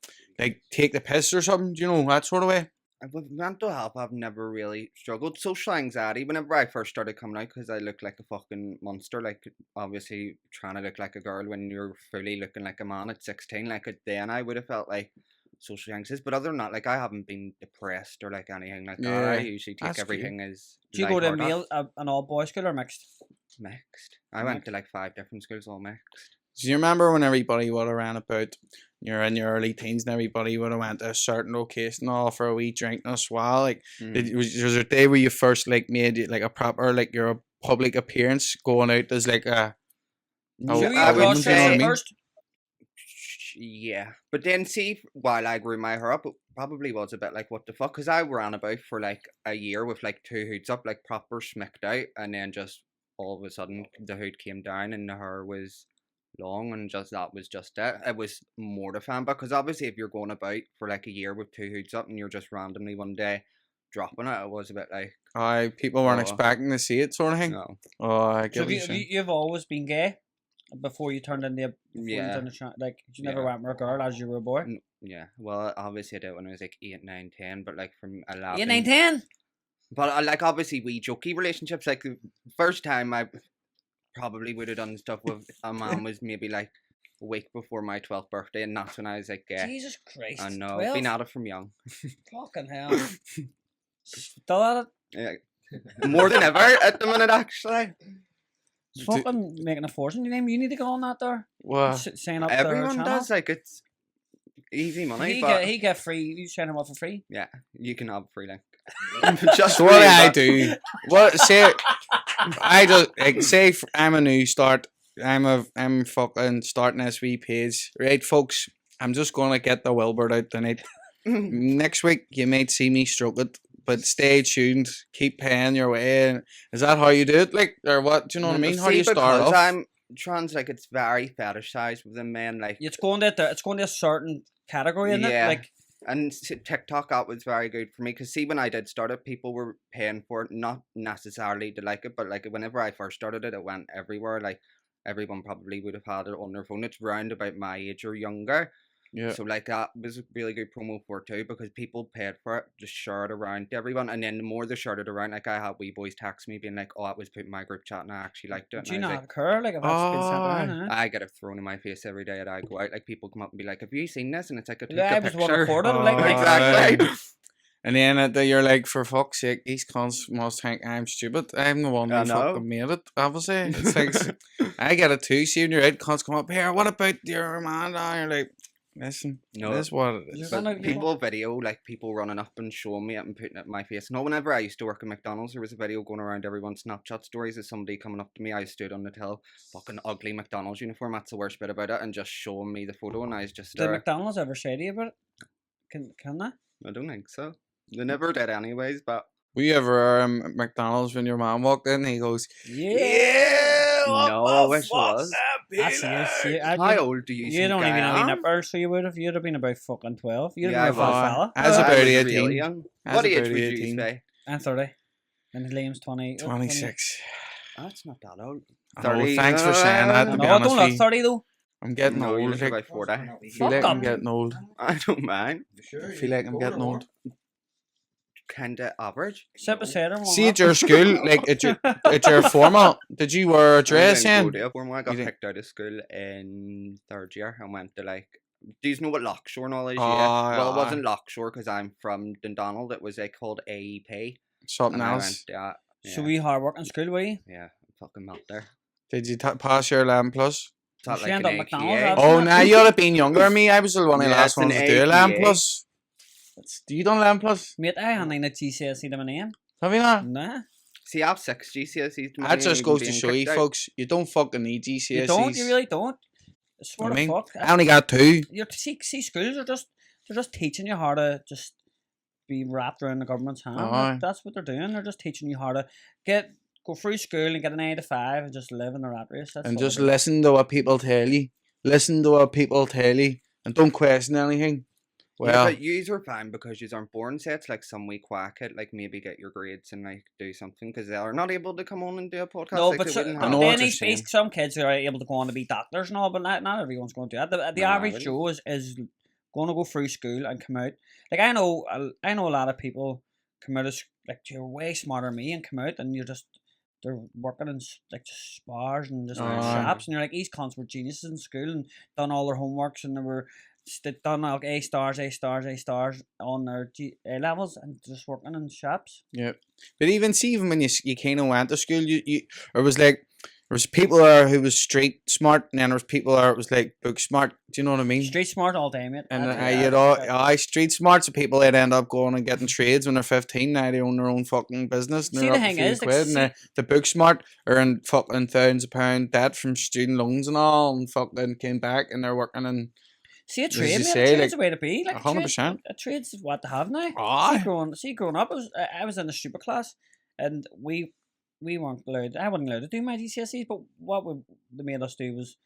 like take the piss or something. Do you know that sort of way? With mental health, I've never really struggled. Social anxiety, whenever I first started coming out, because I looked like a fucking monster. Like, obviously, trying to look like a girl when you're fully looking like a man at 16. Like, then I would have felt like social anxiety. But other than that, like, I haven't been depressed or like anything like that. I Yeah, usually take that's good. everything as do you go to lighthearted. an all boys school or mixed? Mixed. I went to like 5 different schools, all mixed. Do you remember when everybody would have ran about, you're in your early teens and everybody would have went to a certain location all for a wee drink and a swallow? Like, was there a day where you first like made it like a proper, like your public appearance going out as like a... So you I would crossed say- yourself first? Yeah, but then see, while I grew my hair up, it probably was a bit like, what the fuck? Because I ran about for like a year with like 2 hoods up, like proper smicked out, and then just all of a sudden the hood came down and the hair was long, and just that was just it. It was mortifying, because obviously if you're going about for like a year with 2 hoods up and you're just randomly one day dropping it, it was a bit like, people weren't Oh. expecting to see it sort of thing. no. Oh, I So get what you're have saying. you've always been gay before you turned into Yeah. like you never Yeah. went with a girl as you were a boy. Yeah, well, obviously I did when I was like 8, 9, 10, but like from 11. 8, 9, 10. But like obviously we jokey relationships. Like the first time I probably would have done stuff with a man was maybe like a week before my 12th birthday, and that's when I was like, yeah, Jesus Christ. I know, 12? been at it from young. Fucking hell. Still at it? Yeah. More than ever at the minute, actually. It's fucking making a fortune. You need to get on that there. Wow. Sign up Everyone their does. channel. Like, it's easy money, but He get free. You sign him up for free. yeah, you can have a free link. Just So what do really I bad. do? What say? I just like say I'm a new start. I'm fucking starting this wee page, right, folks? I'm just gonna get the Wilbert out tonight. Next week you might see me stroke it, but stay tuned. Keep paying your way. Is that how you do it? Like, or what? Do you know what I mean? How do See, you start because off? I'm trans, like it's very fetishized within men, like It's going to a certain category in it. Yeah. Like and TikTok that was very good for me because see when I did start it, people were paying for it, not necessarily to like it, but like whenever I first started it, it went everywhere. Like everyone probably would have had it on their phone. It's round about my age or younger. Yeah. So like that was a really good promo for it too because people paid for it, just share it around to everyone, and then the more they shared it around, like I had wee boys text me being like, "Oh, it was put in my group chat and I actually liked it." do you And I was not like, occur? Like if that's been sent Aye. around, I get it thrown in my face every day that I go out. Like people come up and be like, "Have you seen this?" And it's like I took Yeah, I a was the one picture. recorded. Like, Aye. Exactly. And then you're like, for fuck's sake, these cons must think I'm stupid. I'm the one who I know. fucking made it, obviously. It's like, I get it too. See, when you're out, cons come up here. What about your Amanda? And you're like, listen, No. this is what it You're is. gonna- But people video like people running up and showing me it and putting it in my face. No, whenever I used to work at McDonald's, there was a video going around everyone's Snapchat stories of somebody coming up to me. I stood on the till, fucking ugly McDonald's uniform. That's the worst bit about it, and just showing me the photo, and I was just did there. McDonald's ever say to you about it? Can they? I don't think so. They never did, anyways. But Were you ever at McDonald's when your mom walked in? He goes, Yeah. no, I wish it was. That's yes. How old do you You think don't I even have any am? nippers, so you would have. You'd have been about fucking 12. You'd Yeah, have been a I fat was. fella. As I about was 18. really young. As What age about would you 18. say? And 30. And Liam's 20. 26. That's not that old. Oh, 30. thanks for saying that, No, to be I don't honest look with you. 30 though. I'm getting No, you're old. just Like, about 40. I feel like Fuck I'm up. getting old. I don't mind. I feel like I'm getting old. Kinda average. Sip a cider. See, at your school, like, at your formal, did you wear a dress I in? didn't go to it. When I got You didn't- picked out of school in third year, I went to like. Do you know what Lockshore and all is? Aye, Well, it aye. wasn't Lockshore because I'm from Dundonald. It was called AEP. Something And I went else. to that. So Yeah, we hard work in school, were you? yeah, fucking mad there. Did you pass your 11 plus? Taught She like an ended up McDonald's, AQA. rather. Oh, now you would have been younger than me. I was the one of the Yeah, last it's an ones to do 11 APA. plus. Do you done 11 plus? Mate, I hadn't even a GCSE to my name. Have you not? Nah. See, I have 6 GCSEs. to my That name, just even goes to being show you, kicked out. folks, you don't fucking need GCSEs. You don't, you really don't. I swear I mean, to fuck. I only got 2. See, schools are just teaching you how to just be wrapped around the government's hand. Aye. That's what they're doing. They're just teaching you how to go through school and get an 9 to 5 and just live in the rat race. That's And all just it is. listen to what people tell you. Listen to what people tell you. And don't question anything. Yeah, Well, but yous are fine because yous aren't born sets like some week whack it, like maybe get your grades and like do something because they are not able to come on and do a podcast. No, like but they so, wouldn't I but have. know what then you're these saying. some kids are able to go on to be doctors and all, but not everyone's going to do that. The No, I average wouldn't. Joe is going to go through school and come out. Like I know a lot of people come out of like you're way smarter than me and come out and they're working in like just spars and just Aye. shops and you're like these cons were geniuses in school and done all their homeworks and they were done like A stars on their A levels and just working in shops. yeah. But even when you kind of went to school, you it was like there was people there who was street smart, and then there was people there who was like book smart. Do you know what I mean? Street smart all day, mate. And That's- street smarts are people that end up going and getting trades when they're 15. Now they own their own fucking business. And See, they're the up a thing few is, like, quid, and the book smart are in fucking thousands of pound debt from student loans and all, and fucking came back and they're working in. See a As trade, you mate. say, A trade's like, a way to be. Like 100%. A trade's what to have now. Aye. Growing up, I was in the super class, and we weren't allowed. I wasn't allowed to do my GCSEs, but what they made us do was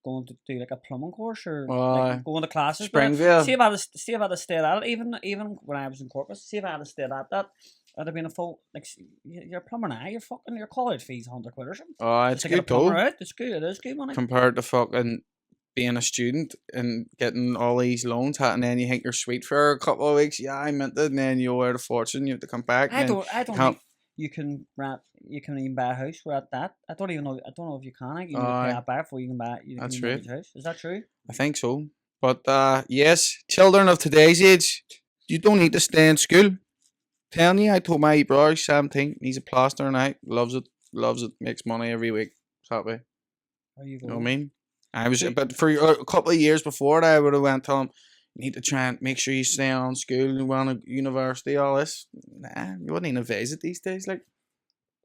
going to do like a plumbing course or Aye. like going to classes. But Springvale. see if I had to stay at it, even when I was in corpus. See if I had to stay at that. I'd have been a full like you're a plumber now. Your college fees £100 or something. Oh, it's To get a good plumber though. out, it's good. It is good money. Compared to fucking being a student and getting all these loans, and then you think you're sweet for a couple of weeks. Yeah, I meant it, and then you owe out a fortune. You have to come back. I and don't can't- think you can even buy a house without that. I don't know if you can. You need to pay Aye. that back before you can buy. That's can right. mortgage a house. Is that true? I think so. But yes, children of today's age, you don't need to stay in school. Telling you, I told my brother same thing. He's a plasterer now. Loves it. Makes money every week. Happy. Or you You go. know what I mean? But for a couple of years before that, I would have went to him, need to try and make sure you stay on school, you want a university, all this. Nah, you wouldn't even visit these days, like,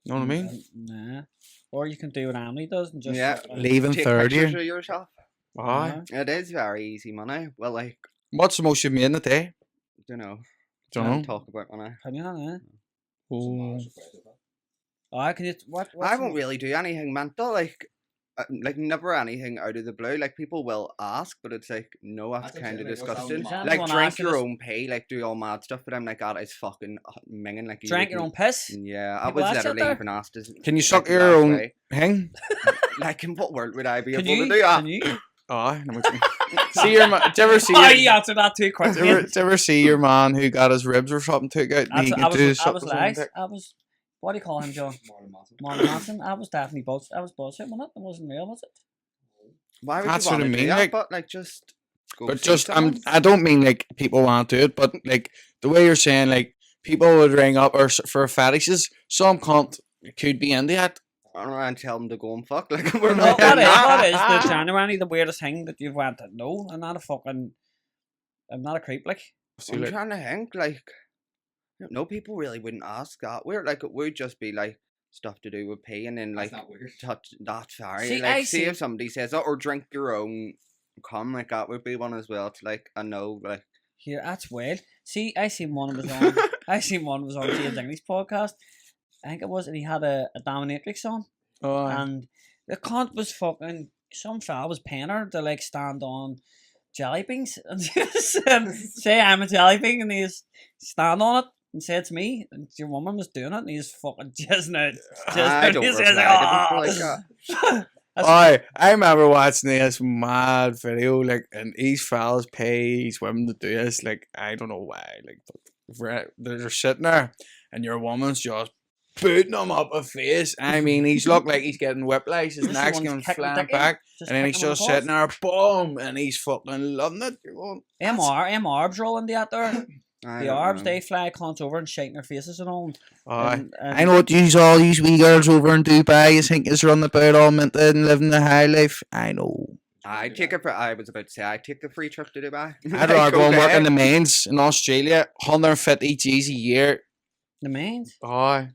you know what I mean? Nah. Or you can do what Emily does and just Yeah. Leave in Take third pictures year. of yourself. Aye. It is very easy money. Well, like, What's the most you've made in a day? don't know. Don't Can't know. talk about money. Can you, eh? Oh. Oh, can you, what, I what's won't really do anything mental, like never anything out of the blue. Like people will ask, but it's like no, that's That's kind of okay, like, what's disgusting. that Like one drink asked your us- own pee, like do all mad stuff. But I'm like, God, it's fucking minging. Like you Drink your own wouldn't- piss? Yeah, I People was ask you literally there? even asked. Can you like, suck your last own way. thing? Like in what world would I be Can able you? to do that? Can you? Aye. See your man. Do you ever see? Oh, Your, you answered that too quick. do you ever see your man who got his ribs or something took out? And he I could do was something. lags. I was, what do you call him, John? Martin Manson. I was definitely bullshit. I was bullshit, wasn't it? It wasn't real, was it? Why would That's you what want I to do mean, that? like- But like just. Go But see just someone. I don't mean like people want to do it, but like the way you're saying, like people would ring up or for fetishes. Some cunt could be into that. I don't know and tell them to go and fuck. Like we're What, not what, doing is, that. what is the genuinely the weirdest thing that you've went to? No, I'm not a fucking. I'm not a creep, like. See, I'm like, trying to think, like, no, people really wouldn't ask that. Weird, like, it would just be like stuff to do with pee, and then like That's not weird. touch. That's sorry. See, Like, I see see- if somebody says that, or drink your own cum, like that would be one as well. To like, I know, like, Here, that's weird. See, I seen one was on. I seen one was on James English podcast. I think it was, and he had a dominatrix on, oh, and the cunt was fucking. Some fella was paying her to like stand on jelly beans and say I'm a jelly bean, and he's stand on it and say it's me, and your woman was doing it, and he's fucking jizzing out. I don't He's reply like, to people "Oh." like that. I remember watching this mad video, like, and these fellas pay these women to do this, like, I don't know why, like, but they're sitting there, and your woman's just booting him up a face. I mean, he's looked like he's getting whiplash, his Just the neck's ones going kicking the flying dick in, back, just and then he's kicking him just on the sitting there, boom, and he's fucking loving it. You're going, M Arbs rolling the out there. I The don't Arbs, know. they fly cons over and shaking their faces and all. Aye. And I know what all these wee girls over in Dubai you think is running about all minted and living the high life. I know. I take it for. I was about to say I take the free trip to Dubai. I'd rather go and work in the mains in Australia, 150 G's a year. the mains. Aye.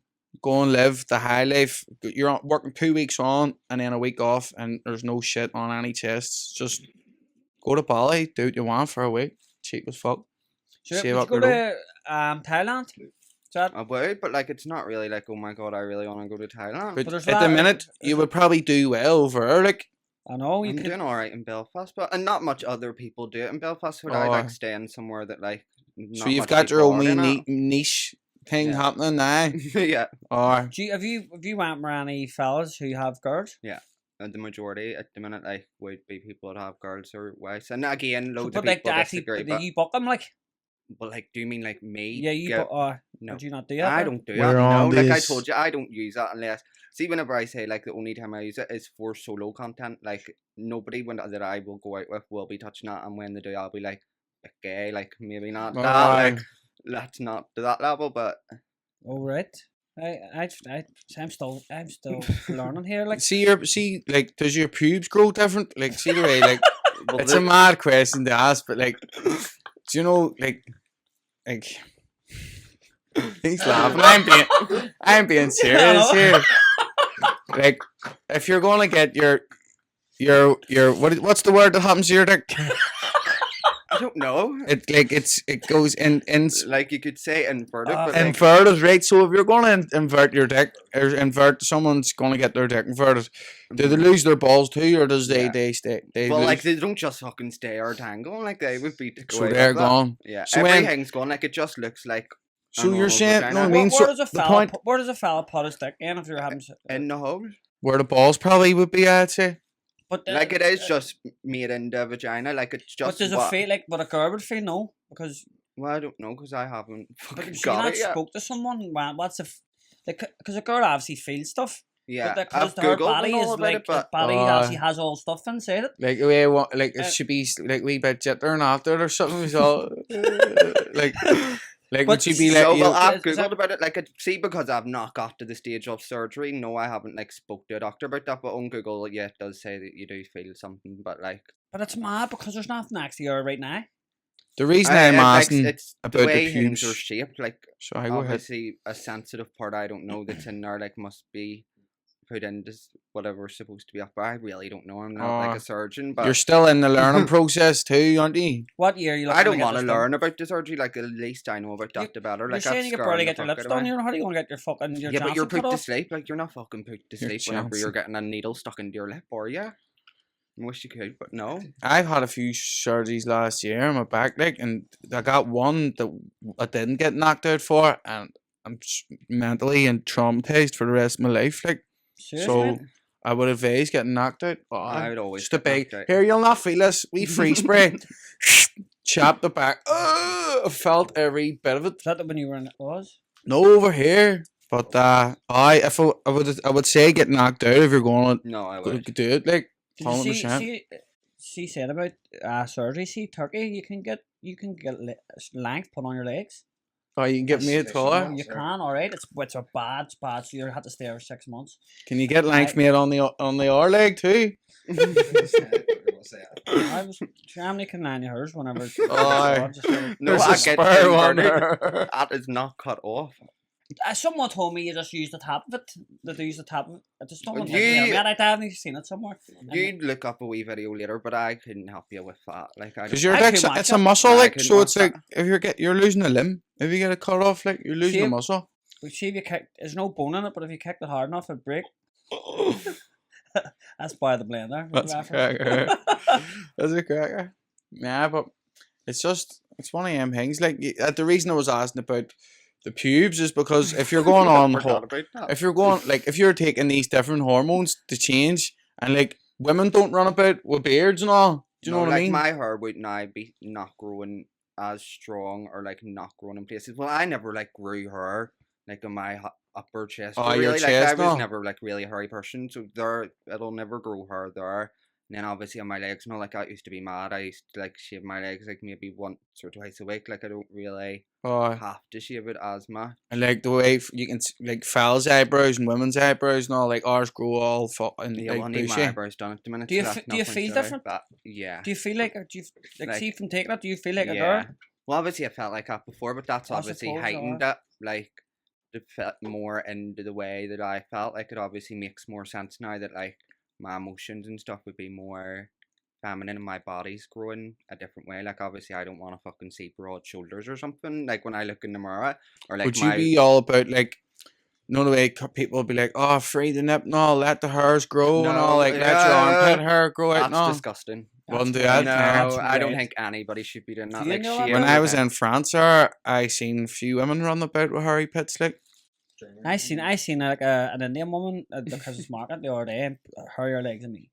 Go and live the high life. You're working 2 weeks on and then a week off, and there's no shit on any chests. Just go to Bali, do what you want for a week. Cheap as fuck. Sure, Save would up you go your to Thailand? Is that, I would, but like it's not really like, oh my god, I really want to go to Thailand. But there's at the that- minute, you would probably do well over there. Like, I know you I'm could. doing all right in Belfast, but and not much other people do it in Belfast. Would I Oh. like staying somewhere that like? so not you've much got your people own are wee in it? niche thing Yeah. happening now. Yeah, Or Have you went with any fellas who have girls? and the majority at the minute like would be people that have girls or wives, and again, loads But of like, people actually, disagree. do But, you book them? Like, like, do you mean like me? yeah, you. get- No. no. Would you not do that? I though? don't do that. We're No, on like I this. told you, I don't use that unless. See, whenever I say like the only time I use it is for solo content, like nobody that I will go out with will be touching that, and when they do, I'll be like, okay, like maybe not that, Aye. like let's not to that level, but Oh right. I'm still learning here. Like, see, like, does your pubes grow different? Like, see the way, like, well, it's a mad question to ask, but like, do you know, like, he's laughing. I'm being serious here. Like, if you're gonna get your what's the word that happens to your dick? I don't know. It goes in Like you could say inverted, but like, inverted, right? So if you're gonna invert your dick or invert someone's gonna get their dick inverted, do they lose their balls too, or does Yeah. they stay? They well, lose? like they don't just fucking stay or tangle, like they would be. So they're gone. Yeah, So when- everything's gone. Like it just looks like So a you're normal saying, vagina. no, I where, mean, where so does a the fella point where does a fella put his dick in if you're having? in the hole. where the balls probably would be, I'd say. But Like it is just made into a vagina. Like it's But just. does it feel like? But a girl would feel no because. Well, I don't know because I haven't But fucking if you got not it yet. spoke to someone, what's because a girl obviously feels stuff. Yeah, But I've because her googled body and all is about like it, but body Aye. actually has all stuff inside it. Like it should be like wee bit jittering after it or something. It's all like But would you be like so, you, well, I've is that- googled about it. Like, see, because I've not got to the stage of surgery. No, I haven't like spoke to a doctor about that. But on Google, yeah, it does say that you do feel something. But like, But it's mad because there's nothing actually there right now. The reason I'm asking it's the about the way things are pubes. shaped. Like Sorry, go ahead. obviously, a sensitive part I don't know that's in there like must be put into whatever's supposed to be up. But I really don't know. I'm not like a surgeon, but You're still in the learning process too, aren't you? What year are you looking I don't to get want to this done? learn about the surgery. Like at least I know about that, the better. You're Like saying that's you could scarring barely the get your fuck lips out of done. me. You know, how are you going to get your fucking your Yeah, but you're Johnson cut put to off? sleep. Like you're not fucking put to Your sleep whenever you're Johnson. getting a needle stuck into your lip, are you? I wish you could, but no. I've had a few surgeries last year on my back, like, and I got one that I didn't get knocked out for, and I'm mentally and traumatized for the rest of my life. Like, Seriously, so mate? I would advise getting knocked out. Oh, I would always just a get big. knocked out. Here, you'll not feel this. We free spray. Chop the back. I felt every bit of it. Is that when you were in it was? No, over here. But I would say get knocked out if you're going No, I to would. do it. Like, Did you see, 100%. she said about surgery. See, Turkey, you can get length put on your legs. Oh, you can get me a Yes, taller. You can, all right. It's a bad spot, so you had to stay there 6 months. Can you get length made on the R leg too? I was Germany can line hers whenever. Aye. No, There's I a get spare one inverted. there. That is not cut off. Someone told me you just use the top of it. That they use the top of it. I just don't Well, want to tell me. I haven't seen it somewhere. You'd look up a wee video later, but I couldn't help you with that. Like I Because don't. your I dick's couldn't it's watch a it. muscle, I like, couldn't so it's watch like if you're losing a limb, if you get it cut off, like, you're losing a See, muscle. But see if you kick, there's no bone in it, but if you kicked it hard enough, it'd break. That's by the blender. That's a cracker. That's a cracker. Yeah, but it's one of them things. Like, the reason I was asking about the pubes is because if you're going on Forgot about that. if you're taking these different hormones to change, and like women don't run about with beards and all, do you know what like I mean? my hair would now be not growing as strong or like not growing in places. Well, I never like grew hair like on my upper chest. Oh, or your really, chest, like I was no? never like really a hairy person, so there it'll never grow hair there. And then obviously on my legs, no, like I used to be mad. I used to like shave my legs like maybe once or twice a week. Like I don't really Oh, have to shave it as much. and like the way you can like fellas' eyebrows and women's eyebrows and all, like ours grow all fucking Yeah, like well, I need my bushy. eyebrows done at the minute. Do you so that's do you nothing feel to different? That, yeah. Do you feel like, or do you like, Like- see from taking it? Do you feel like a Yeah. girl? Well, obviously I felt like that before, but that's I obviously suppose, heightened it. Like, it fit more into the way that I felt. Like, it obviously makes more sense now that, like, my emotions and stuff would be more feminine and my body's growing a different way. Like, obviously I don't want to fucking see broad shoulders or something, like, when I look in the mirror. Or, like, Would you be all about, like, you know the way people would be like, oh, free the nip and all, let the hairs grow and all, No, like, let your armpit hair grow out and That's all? disgusting. Wouldn't do That's that. right. No, That's I don't right. think anybody should be doing that. Do you Like, know that? shave When I was everything. in France, I seen a few women run about with hairy pits, like. I seen like an Indian woman at the Christmas market the other day, and her legs than me.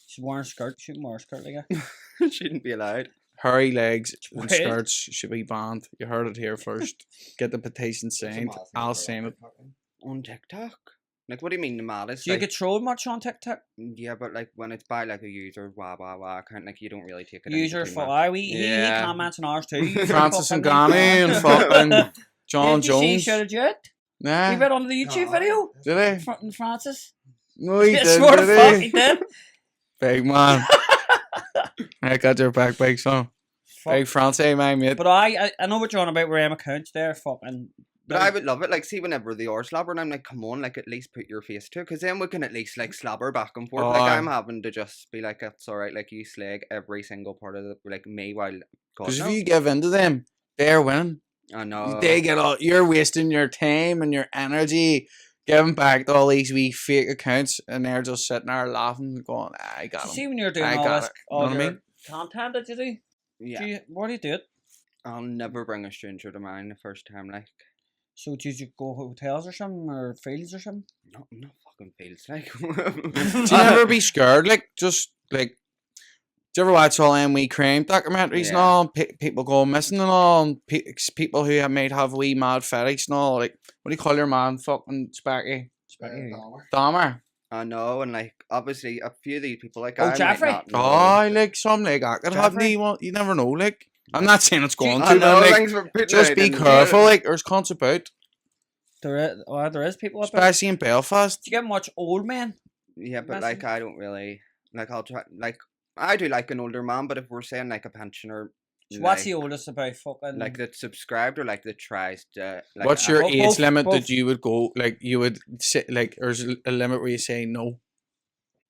She's wearing a skirt. She can wear a skirt like that. Shouldn't be allowed. Hairy legs and Right. skirts should be banned. You heard it here first. Get the petition signed. I'll sign it. On TikTok? Like, what do you mean the maddest? Do you Like, get trolled much on TikTok? yeah, but like when it's by like a user account, like you don't really take it. User into too for much. he Yeah. comments on ours too. Francis and Fucking- Ghani and fucking John Did you see Jones. Should've Jet? Nah. He read on the YouTube video. Did he? From Francis. No, he I didn't, swear to fuck, did he he? did. Big man. I got your back, big son. Fuck. Big France, my mate. But I know what you're on about where accounts there, fucking. But I would love it. Like, see, whenever they are slabbering, I'm like, come on, like at least put your face to it, because then we can at least like slabber back and forth. Oh, Like aye. I'm having to just be like, it's all right. Like you slag every single part of like me while. God, Because if no. you give in to them, they're winning. I know. They get all. You're wasting your time and your energy giving back to all these wee fake accounts, and they're just sitting there laughing, going, "I got them." See when you're doing I all got this, it. You know all what I your mean? content that you do. Yeah. What do you do it? I'll never bring a stranger to mine the first time. Like, So do you go hotels or something, or fields or something? no fucking feels like. Do you never be scared? Like, just like, do you ever watch all them wee crime documentaries and Yeah. all? People go missing and all, and people who might have wee mad fetish and all. Like, what do you call your man? Fucking Sparky Dahmer. I know, and like obviously a few of these people, like Oh, I Jeffrey? might not know. Oh, like some like that could happen. Jeffrey? You never know. Like, I'm not saying it's going I to, know, but like, thanks for putting just it be in there. careful. Like, there's cunts about, There is people up there. especially in Belfast. Do you get much old men? Yeah, but Message. like I don't really like. I'll try. Like I do like an older man, but if we're saying like a pensioner So what's the oldest about fucking? like that subscribed or like that tries to like What's a- your both- age both- limit both. that you would go, like, you would say, like, there's a limit where you say no?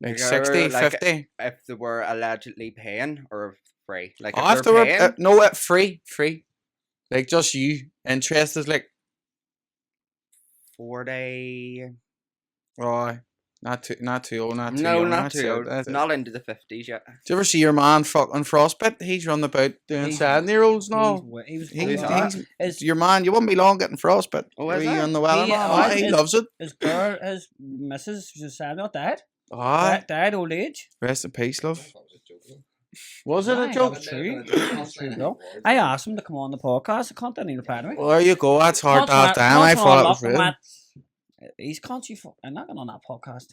Like Like, 60, like, 50? if they were allegedly paying or free? Like Oh, if if they're they were, paying, no, free. Like, just you interested, like, 40. oh, not too old, not too No, young. not That's too it, old. that's it. Not into the 50s yet. Do you ever see your man fucking Frostbite? He's running about doing He's- 7-year-olds now. He was. He's, alright. His your man, you wouldn't be long getting frostbite. Oh, Were is you it? on the well? He- He his- loves it. his girl, his missus, just said not died. Ah, Died old age. rest in peace, love. I thought it was joking. Was it Aye, a that joke? was true. No. I asked him to come on the podcast. I can't didn't reply to me. Well, there you go. That's hard to have Constantly- time. I constantly thought it was looking real. at- He's constantly fucking not on that podcast.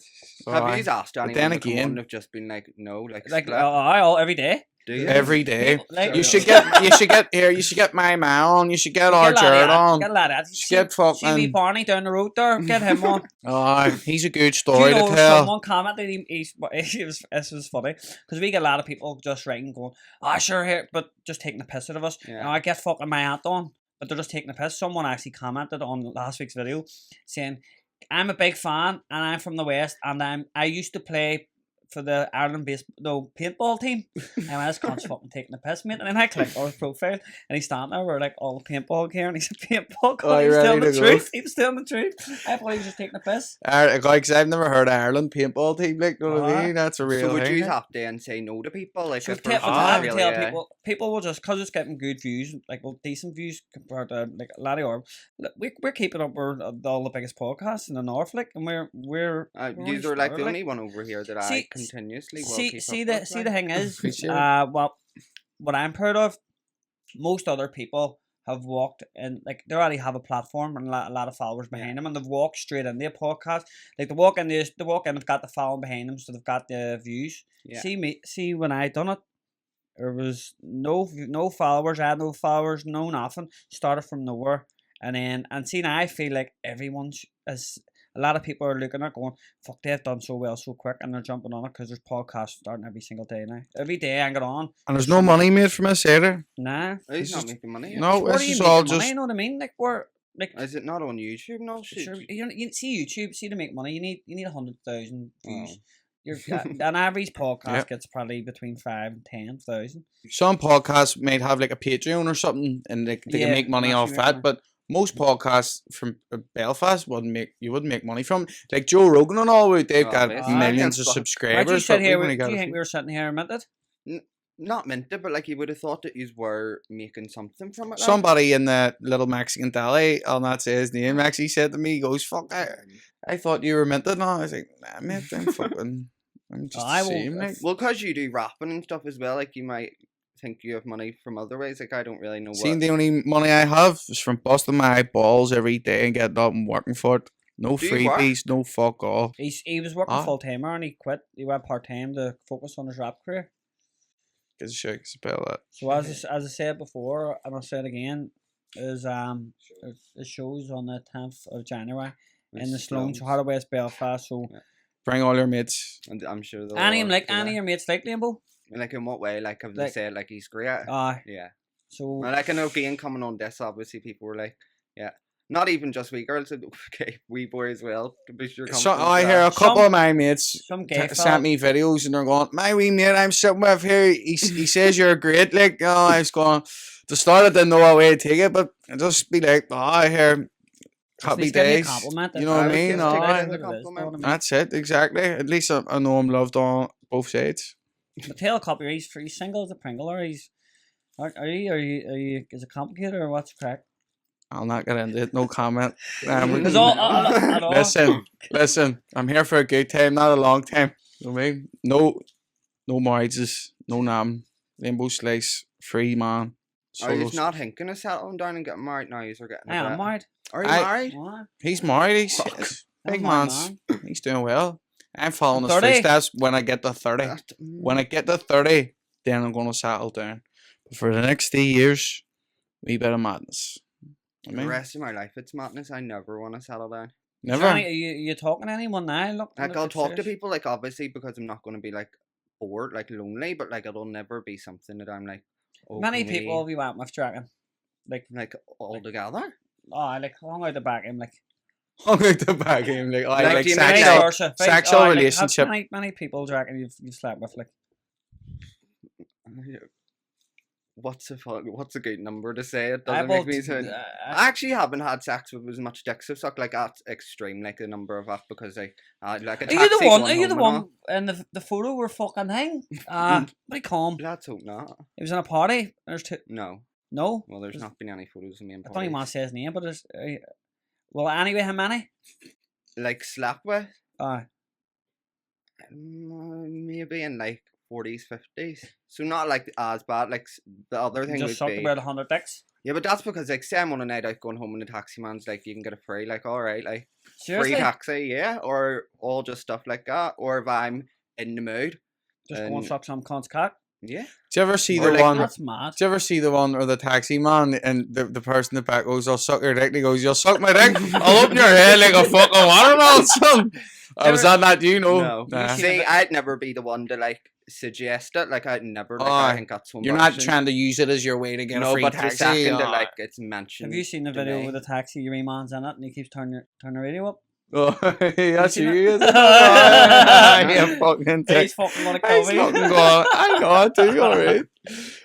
Have Aye. you asked But anyone then to come on again- and have just been like, no, like, Like split? all every day. Do you? Every day. Like You should get here. You should get my man on. You should get our Jared on. Get a lad out. Just get See wee fucking. Barney down the road there. Get him on. He's a good Do story you know to tell. someone commented? This was funny because we get a lot of people just writing going, sure here, but just taking the piss out of us. Yeah. And I get fucking my aunt on, but they're just taking the piss. Someone actually commented on last week's video saying, "I'm a big fan, and I'm from the West, and I used to play for the Ireland paintball team." And I was can't fucking taking the piss, mate. And then I clicked on his profile, and he's standing there with like all the paintball gear, and he's a paintball. Oh, He was you telling ready the to go? truth. He was telling the truth. I thought he was just taking the piss. Because I've never heard of Ireland paintball team. Like, know what I Aye. mean? That's a real So would thing. you like. have to then say no to people? Like, So if tell, there's I'll really, tell people will just because it's getting good views, like decent views compared to like a lot of our. We're keeping up with all the biggest podcasts in the North, like, and we're you only are like the started, only one over here that I See- continuously will see keep see up the with, see like. the thing is, Appreciate it. what I'm proud of, most other people have walked and like they already have a platform and a lot of followers behind them, and they've walked straight into a podcast. Like they walk in, they've got the following behind them, so they've got the views. Yeah. See when I done it, there was no followers. I had no followers, no nothing. Started from nowhere, and see now I feel like everyone is. A lot of people are looking at it going, fuck, they've done so well so quick, and they're jumping on it because there's podcasts starting every single day now. Every day I get on. And there's no money made from this either. Nah. He's It's not just- making money. No, What this do you is make all money? just. You know what I mean? Like we're like Is it not on YouTube? No, sure, shit. you see YouTube, see to make money, you need 100,000 views. Oh. You're an average podcast Yep. gets probably between 5 and 10,000. Some podcasts might have like a Patreon or something, and they can Yeah, make money actually off make that. money. But most podcasts from Belfast wouldn't make money from. Like Joe Rogan and all, they've Oh, got obviously. millions of But- Why do you subscribers. sit But here? we've only Do got you a think few. we were sitting here minted? Not meant to, but like you would have thought that you were making something from it. Like. Somebody in the little Mexican deli, I'll not say his name, actually said to me, he goes, "Fuck, I thought you were minted." No, I was like, "Nah, mate, I'm just I the will- same." Like, Well, because you do rapping and stuff as well, like you might think you have money from other ways. Like I don't really know seeing what. the only money I have is from busting my balls every day and getting up and working for it. No Do you work? freebies, no fuck all. He was working Ah. full timer and he quit. He went part time to focus on his rap career. Gives a shit about that. So as I said before, and I'll say it again, is it shows on the 10th of January in the Sloan, so Hard West Belfast. So Yeah. Bring all your mates. And I'm sure they'll Annie, all like do Annie, that. your mates like Liambo. Like in what way? Like have they Like- said like he's great? Yeah. So Well, like I know again coming on this, obviously people were like, yeah. Not even just wee girls, okay, wee boy as well. To be sure. So I hear a couple of my mates some gay sent me videos and they're going, "My wee mate I'm sitting with here, he says you're great." Like, I was going, to start I didn't know what way to take it, but I just be like, I hear happy days. You know what I mean? That's it, exactly. At least I know I'm loved on both sides. But tell a couple, he's single as a Pringle, or he's are you is it complicated or what's the crack? I'll not get into it, no comment. Because all Listen, I'm here for a good time, not a long time. You know what I mean? No marriages, no nam. Limbo slice, free man. Are you Solos. not thinking of settling down and getting married now? You're getting. I am married. Are you I- married? What? He's married, he's Fuck. big I'm married, man's. man. He's doing well. I'm following his 30. footsteps when I get to 30. That- When I get to 30, then I'm going to settle down. But for the next 3 years, wee bit of madness. I the mean, rest of my life, it's madness. I never want to settle down. never. Johnny, are you talking to anyone now? Look, Like look I'll at talk to serious. people, like obviously because I'm not going to be like bored, like lonely, but like it'll never be something that I'm like, Oh, Many can we- people we went with, do you reckon? like all together. Oh, like hung out the back of him, like Hung out the back of him, like, Like, do you mean vice like- versa. sexual like, relationship. Many people, do you reckon you've slept with, like? What's a good number to say? It I doesn't make will- me sound. I actually haven't had sex with as much dicks as suck. Like that's extreme, like the number of that because like a Are taxi you the one? going Are you the home and one in the photo were fucking thing? Pretty calm. all. Let's hope not. He was in a party. There's two. No. No. Well, there's There's- not been any photos of me in I don't even want parties. to say his name, but there's. Well, anyway, how many? Like slap with Mm, maybe in like 40s, 50s. So not like as bad. Like the other thing just would sucked be. about 100 dicks. Yeah, but that's because like say I'm on a night out going home and the taxi man's like you can get a free. Like all right, like Seriously, free taxi, yeah, or all just stuff like that. Or if I'm in the mood, just go and and- suck some cunt's cock. yeah. Do you ever see Or the like one? That's mad. Do you ever see the one or the taxi man and the person in the back goes, "I'll suck your dick." And he goes, "You'll suck my dick. I'll open your head like a fucking watermelon, son." I was on that. Do you know? No. Nah. See, I'd never be the one to like suggest it. Like I'd never. Like, Aye. I think that's so. You're not embarrassing. trying to use it as your way to get a No, free but the taxi. second that aye. like it's mentioned. Have you seen the to video me- with the taxi? Your wee man's in it, and he keeps turning the radio up. Oh, that's seen you. it? Is it? Aye, you fucking He's dick. fucking gonna kill He's me. fucking going. I know it too. All right.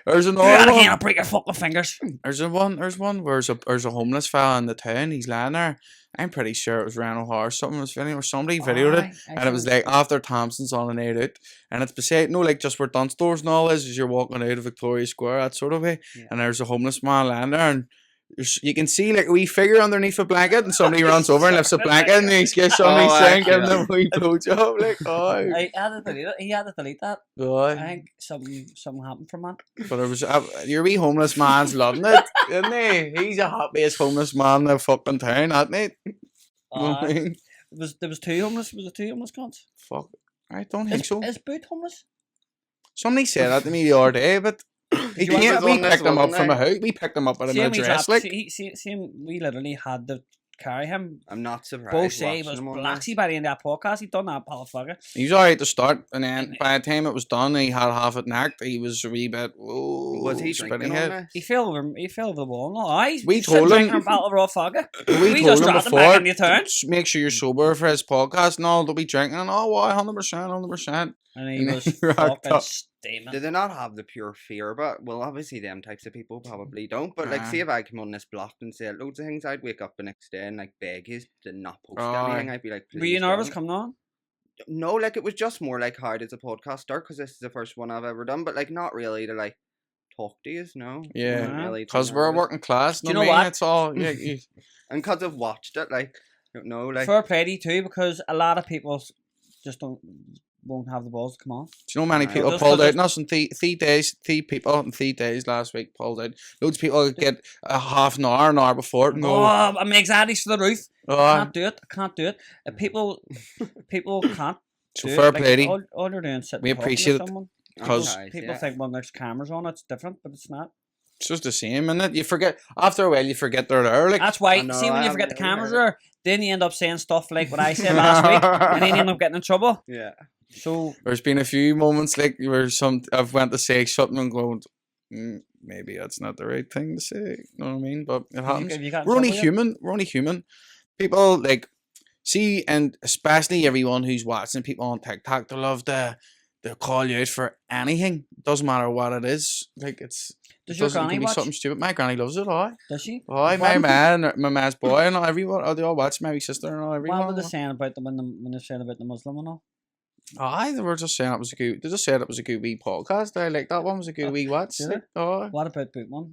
There's Do another that one. again, I'll break your fucking fingers. There's one where there's a homeless fella in the town. He's lying there. I'm pretty sure it was Randall Hoare. Something was video or somebody videoed it. Aye, I And it was saw like after Thompson's on a night out, and it's beside like just where Dunstores and all is as you're walking out of Victoria Square, that sort of way. Yeah. And there's a homeless man lying there, and you can see like a wee figure underneath a blanket, and somebody runs over and lifts a blanket, and he's gets somebody Oh, saying, giving actually. them a wee blowjob, like oh, I had to delete it. He had to delete that. I oh. think something happened from that. But it was your wee homeless man's loving it, isn't he? He's the happiest homeless man in the fucking town, isn't he? You know what I mean? There was two homeless. Was it two homeless cunts? Fuck, I don't think so. Is Boot homeless? Somebody said that to me the other day, but he You came, was we on this picked him up one, from a like- house. We picked him up at an Same we address, dropped. like. Same. We literally had to carry him. I'm not surprised. Both say he watching was him on blacksy by the end of that podcast. He done that, motherfucker. He was alright to start, and then by the time it was done, he had half it knacked. He was a wee bit. Whoa, Was he spinny drinking on head. this? He fell over the wall. No, aye. We He's told drinking him- a bottle of raw faggot. We just told him dropped him before. back in the town. Make sure you're sober for his podcast and all. Don't be drinking. And oh, why? 100%. And he And then was he rocked fucking up. steaming. Do they not have the pure fear? But well, obviously them types of people probably don't. But like, Nah. see if I come on this block and say loads of things, I'd wake up the next day and like beg you to not post Aye. anything. I'd be like, Were you "Please nervous don't." coming on? No, like it was just more like how does a podcast start? Because this is the first one I've ever done. But like, not really to like talk to you. No, Yeah. Wasn't really too Because we're nervous. working class. Do you know know what I mean? what? It's all. Yeah, you, and because I've watched it, like, I don't know, like. Fair play to you too, because a lot of people just won't have the balls to come on. do you know many Aye. people Just pulled 'cause out in us in 3 people in 3 days last week pulled out. Loads of people get a half an hour before it and go, Oh, my anxiety's through the roof. I oh, can't do it. I can't do it. People can't. so do fair it. Like, play to you. all you're doing is sitting We talking to appreciate it. someone. 'Cause People think when there's cameras on, it's different, but it's not. It's just the same, isn't it? You forget, after a while, you forget they're there. Like, That's why. I know, See, when I you forget the haven't really cameras heard are, then you end up saying stuff like what I said last week, and then you end up getting in trouble. Yeah. So there's been a few moments like where I've went to say something and going, maybe that's not the right thing to say. You know what I mean? But it happens. have you got in We're only trouble yet? human. We're only human. People like see, and especially everyone who's watching people on TikTok, they love to call you out for anything. Doesn't matter what it is. Like Does it your doesn't it granny can be watch? something stupid. My granny loves it. Aye. Does she? Aye, my man, my man's boy, and all, everyone. Oh, they all watch. My wee sister and all. Everyone. What were they saying about them when they're saying about the Muslim and all? Aye, they were just saying it was a good. They just said it was a good wee podcast. I like that one was a good wee watch. did they? Like, oh, What about Boot one?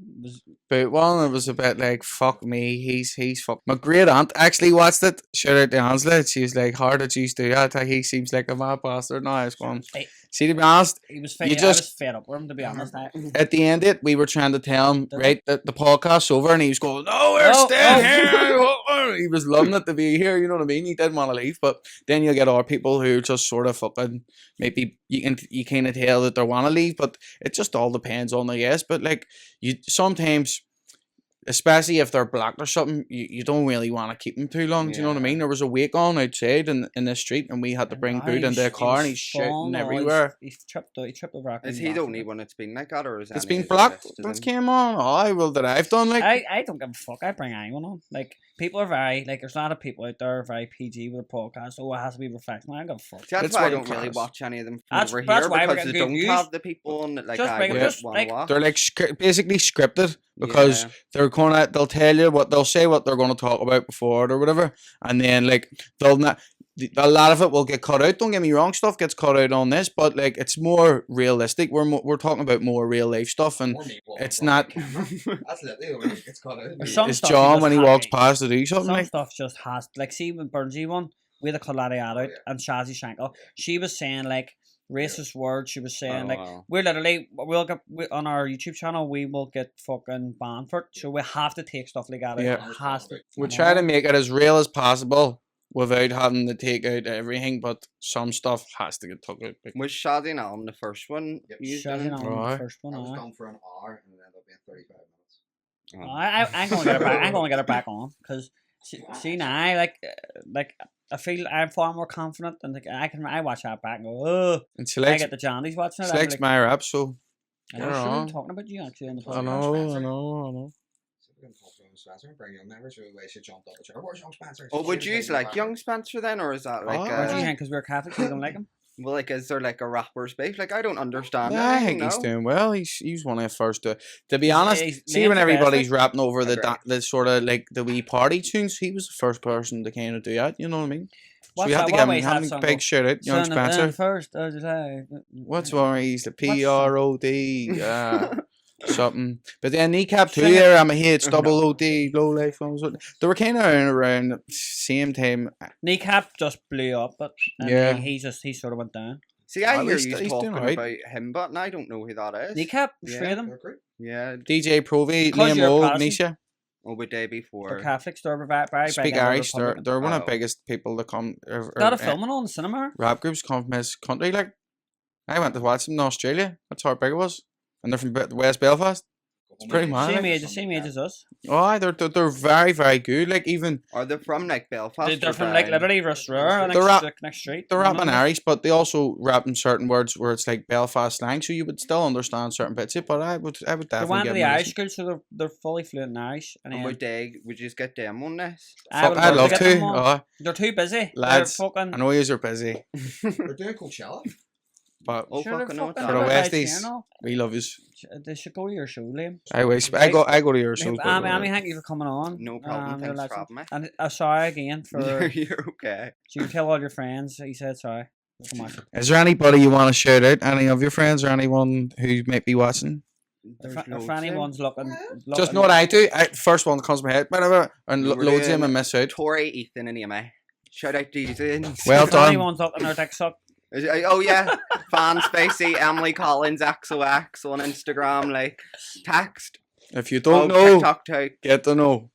but one it was a bit like fuck me. He's fuck. My great aunt actually watched it. Shout out to Angela. She was like, "How did you do that? He seems like a mad bastard." No, I was going. Hey. See, to be honest, He was You fed. I just- was fed up with him, to be honest. at the end of it, we were trying to tell him, Did right, that the podcast's over, and he was going, "No, we're Oh, still oh. here." He was loving it to be here. You know what I mean? He didn't want to leave, but then you'll get other people who just sort of fucking maybe you kind of tell that they want to leave, but it just all depends on the yes. But like you sometimes. especially if they're blocked or something, you don't really want to keep them too long. Do you know what I Yeah. mean? There was a wake on outside in the street, and we had to bring food into a car, and he's shouting everywhere. He tripped over. Is he the only one that's been like that, or is It's any been of his blocked listed since in? came on. Oh, well, that I've done like. I don't give a fuck. I bring anyone on. Like, people are very, like, there's a lot of people out there very PG with a podcast. Oh, it has to be reflecting. I don't give a fuck. See, that's It's why I working don't really class. watch any of them from That's- over that's here why we're because they getting don't good views. have the people on that like Just I bring would them, just, want to like- watch. They're like basically scripted because Yeah. they're gonna they'll tell you what they'll say what they're gonna talk about before it or whatever, and then like they'll not. A lot of it will get cut out. Don't get me wrong, stuff gets cut out on this, but like it's more realistic. We're talking about more real life stuff, and More me walking it's in not. front of the camera. That's literally what it's cut out. There's some It's stuff you John just when he have walks to- past to do something. Some Like, stuff just has, like, see with Burnsy one, we had to cut that ad out, yeah. and Shazzy Shankle, she was saying, like, racist words. She was saying, Oh, like, wow. we're literally, on our YouTube channel, we will get fucking banned for it. So we have to take stuff like that out. Yeah. It has to. we try to make it as real as possible without having to take out everything, but some stuff has to get took out. Like, Was Shadi and Alan the first one? Yep. used Shazzy in it? on Right. the first one. I was aye. done for an hour and it ended up being 35 minutes. Oh. I'm gonna get her back. I'm gonna get her back on because see now, like I feel I'm far more confident and like I watch that back and go, oh, and she I likes get the Jandies watching it. she I'm likes like, my rap, so I know, you're sure, I'm on. talking about you actually on the I podcast. know, I Spencer. know. So we're going to talk to young Spencer, bring young members who way she jumped up the chair. Where's young Spencer? Oh, would She you was like back. young Spencer then, or is that like? Oh, Where do you Aye. think? Because we're Catholic, so you don't like him. Well, like, is there like a rapper's beef? Like, I don't understand. Yeah, I anything, think he's no? doing well. He's one of the first to be He's- honest. he's See named when the best, everybody's like- rapping over the Agree. the sort of like the wee party tunes, he was the first person to kind of do that. You know what I mean? So What's we have that? to What give way him is that have song a big go? shout out, young Son of Spencer. the first of July. What's one? He's the What's PROD. Something, but then kneecap too. Sing it. There, I'm a hits double OD low life. They were kind of around the same time. Kneecap just blew up, but Yeah. he sort of went down. See, I Well, hear he's you doing talking alright. about him, but I don't know who that is. Kneecap, Yeah. three of them. They're great. Yeah. DJ Provi, Because Liam you're O, Protestant. Nisha, Or would they They're before? Catholics. They're very speak big into Irish. They're Republican. one of the Oh. biggest people that come. Got a filming on the cinema. Rap groups come from his country. Like I went to watch them in Australia. That's how big it was, and they're from West Belfast. It's pretty mad, Same age as us. Oh, they're very very good. Like even Are they from like Belfast? They're or from like down- literally Rostreur, They're rap- next street. they're you know? rapping Irish, but they also rap in certain words where it's like Belfast slang, so you would still understand certain bits of it. But I would They definitely went to give the them a Irish listen. school, so they're fully fluent in Irish. And And then would you just get them on this? I Fuck, would I'd love get to. them on. Oh, They're too busy. lads, They're fucking. I know yous are busy, They're doing Coachella. but Oh, Sure, they're fuck, I know what fucking that For the is. advertising, Westies. you know? we love yous. They should go to your show, Liam. I wish Right. I go to your show. Thank you for coming on. No problem. you're a Thanks for legend. having me. And sorry again for. You're okay. So you can tell all your friends. He said sorry. Come on. Is there anybody you want to shout out? Any of your friends or anyone who might be watching? There's If loads anyone's looking, Just know what I do. First one that comes to my head, whatever, and We were loads of them doing and miss out. Tori, Ethan, and Amy. Shout out to you. Well if done. anyone's looking their dick sucked, Oh yeah, fan spacey Emily Collins XOX on Instagram. Like text. If you don't Oh, know, TikTok too. get to know.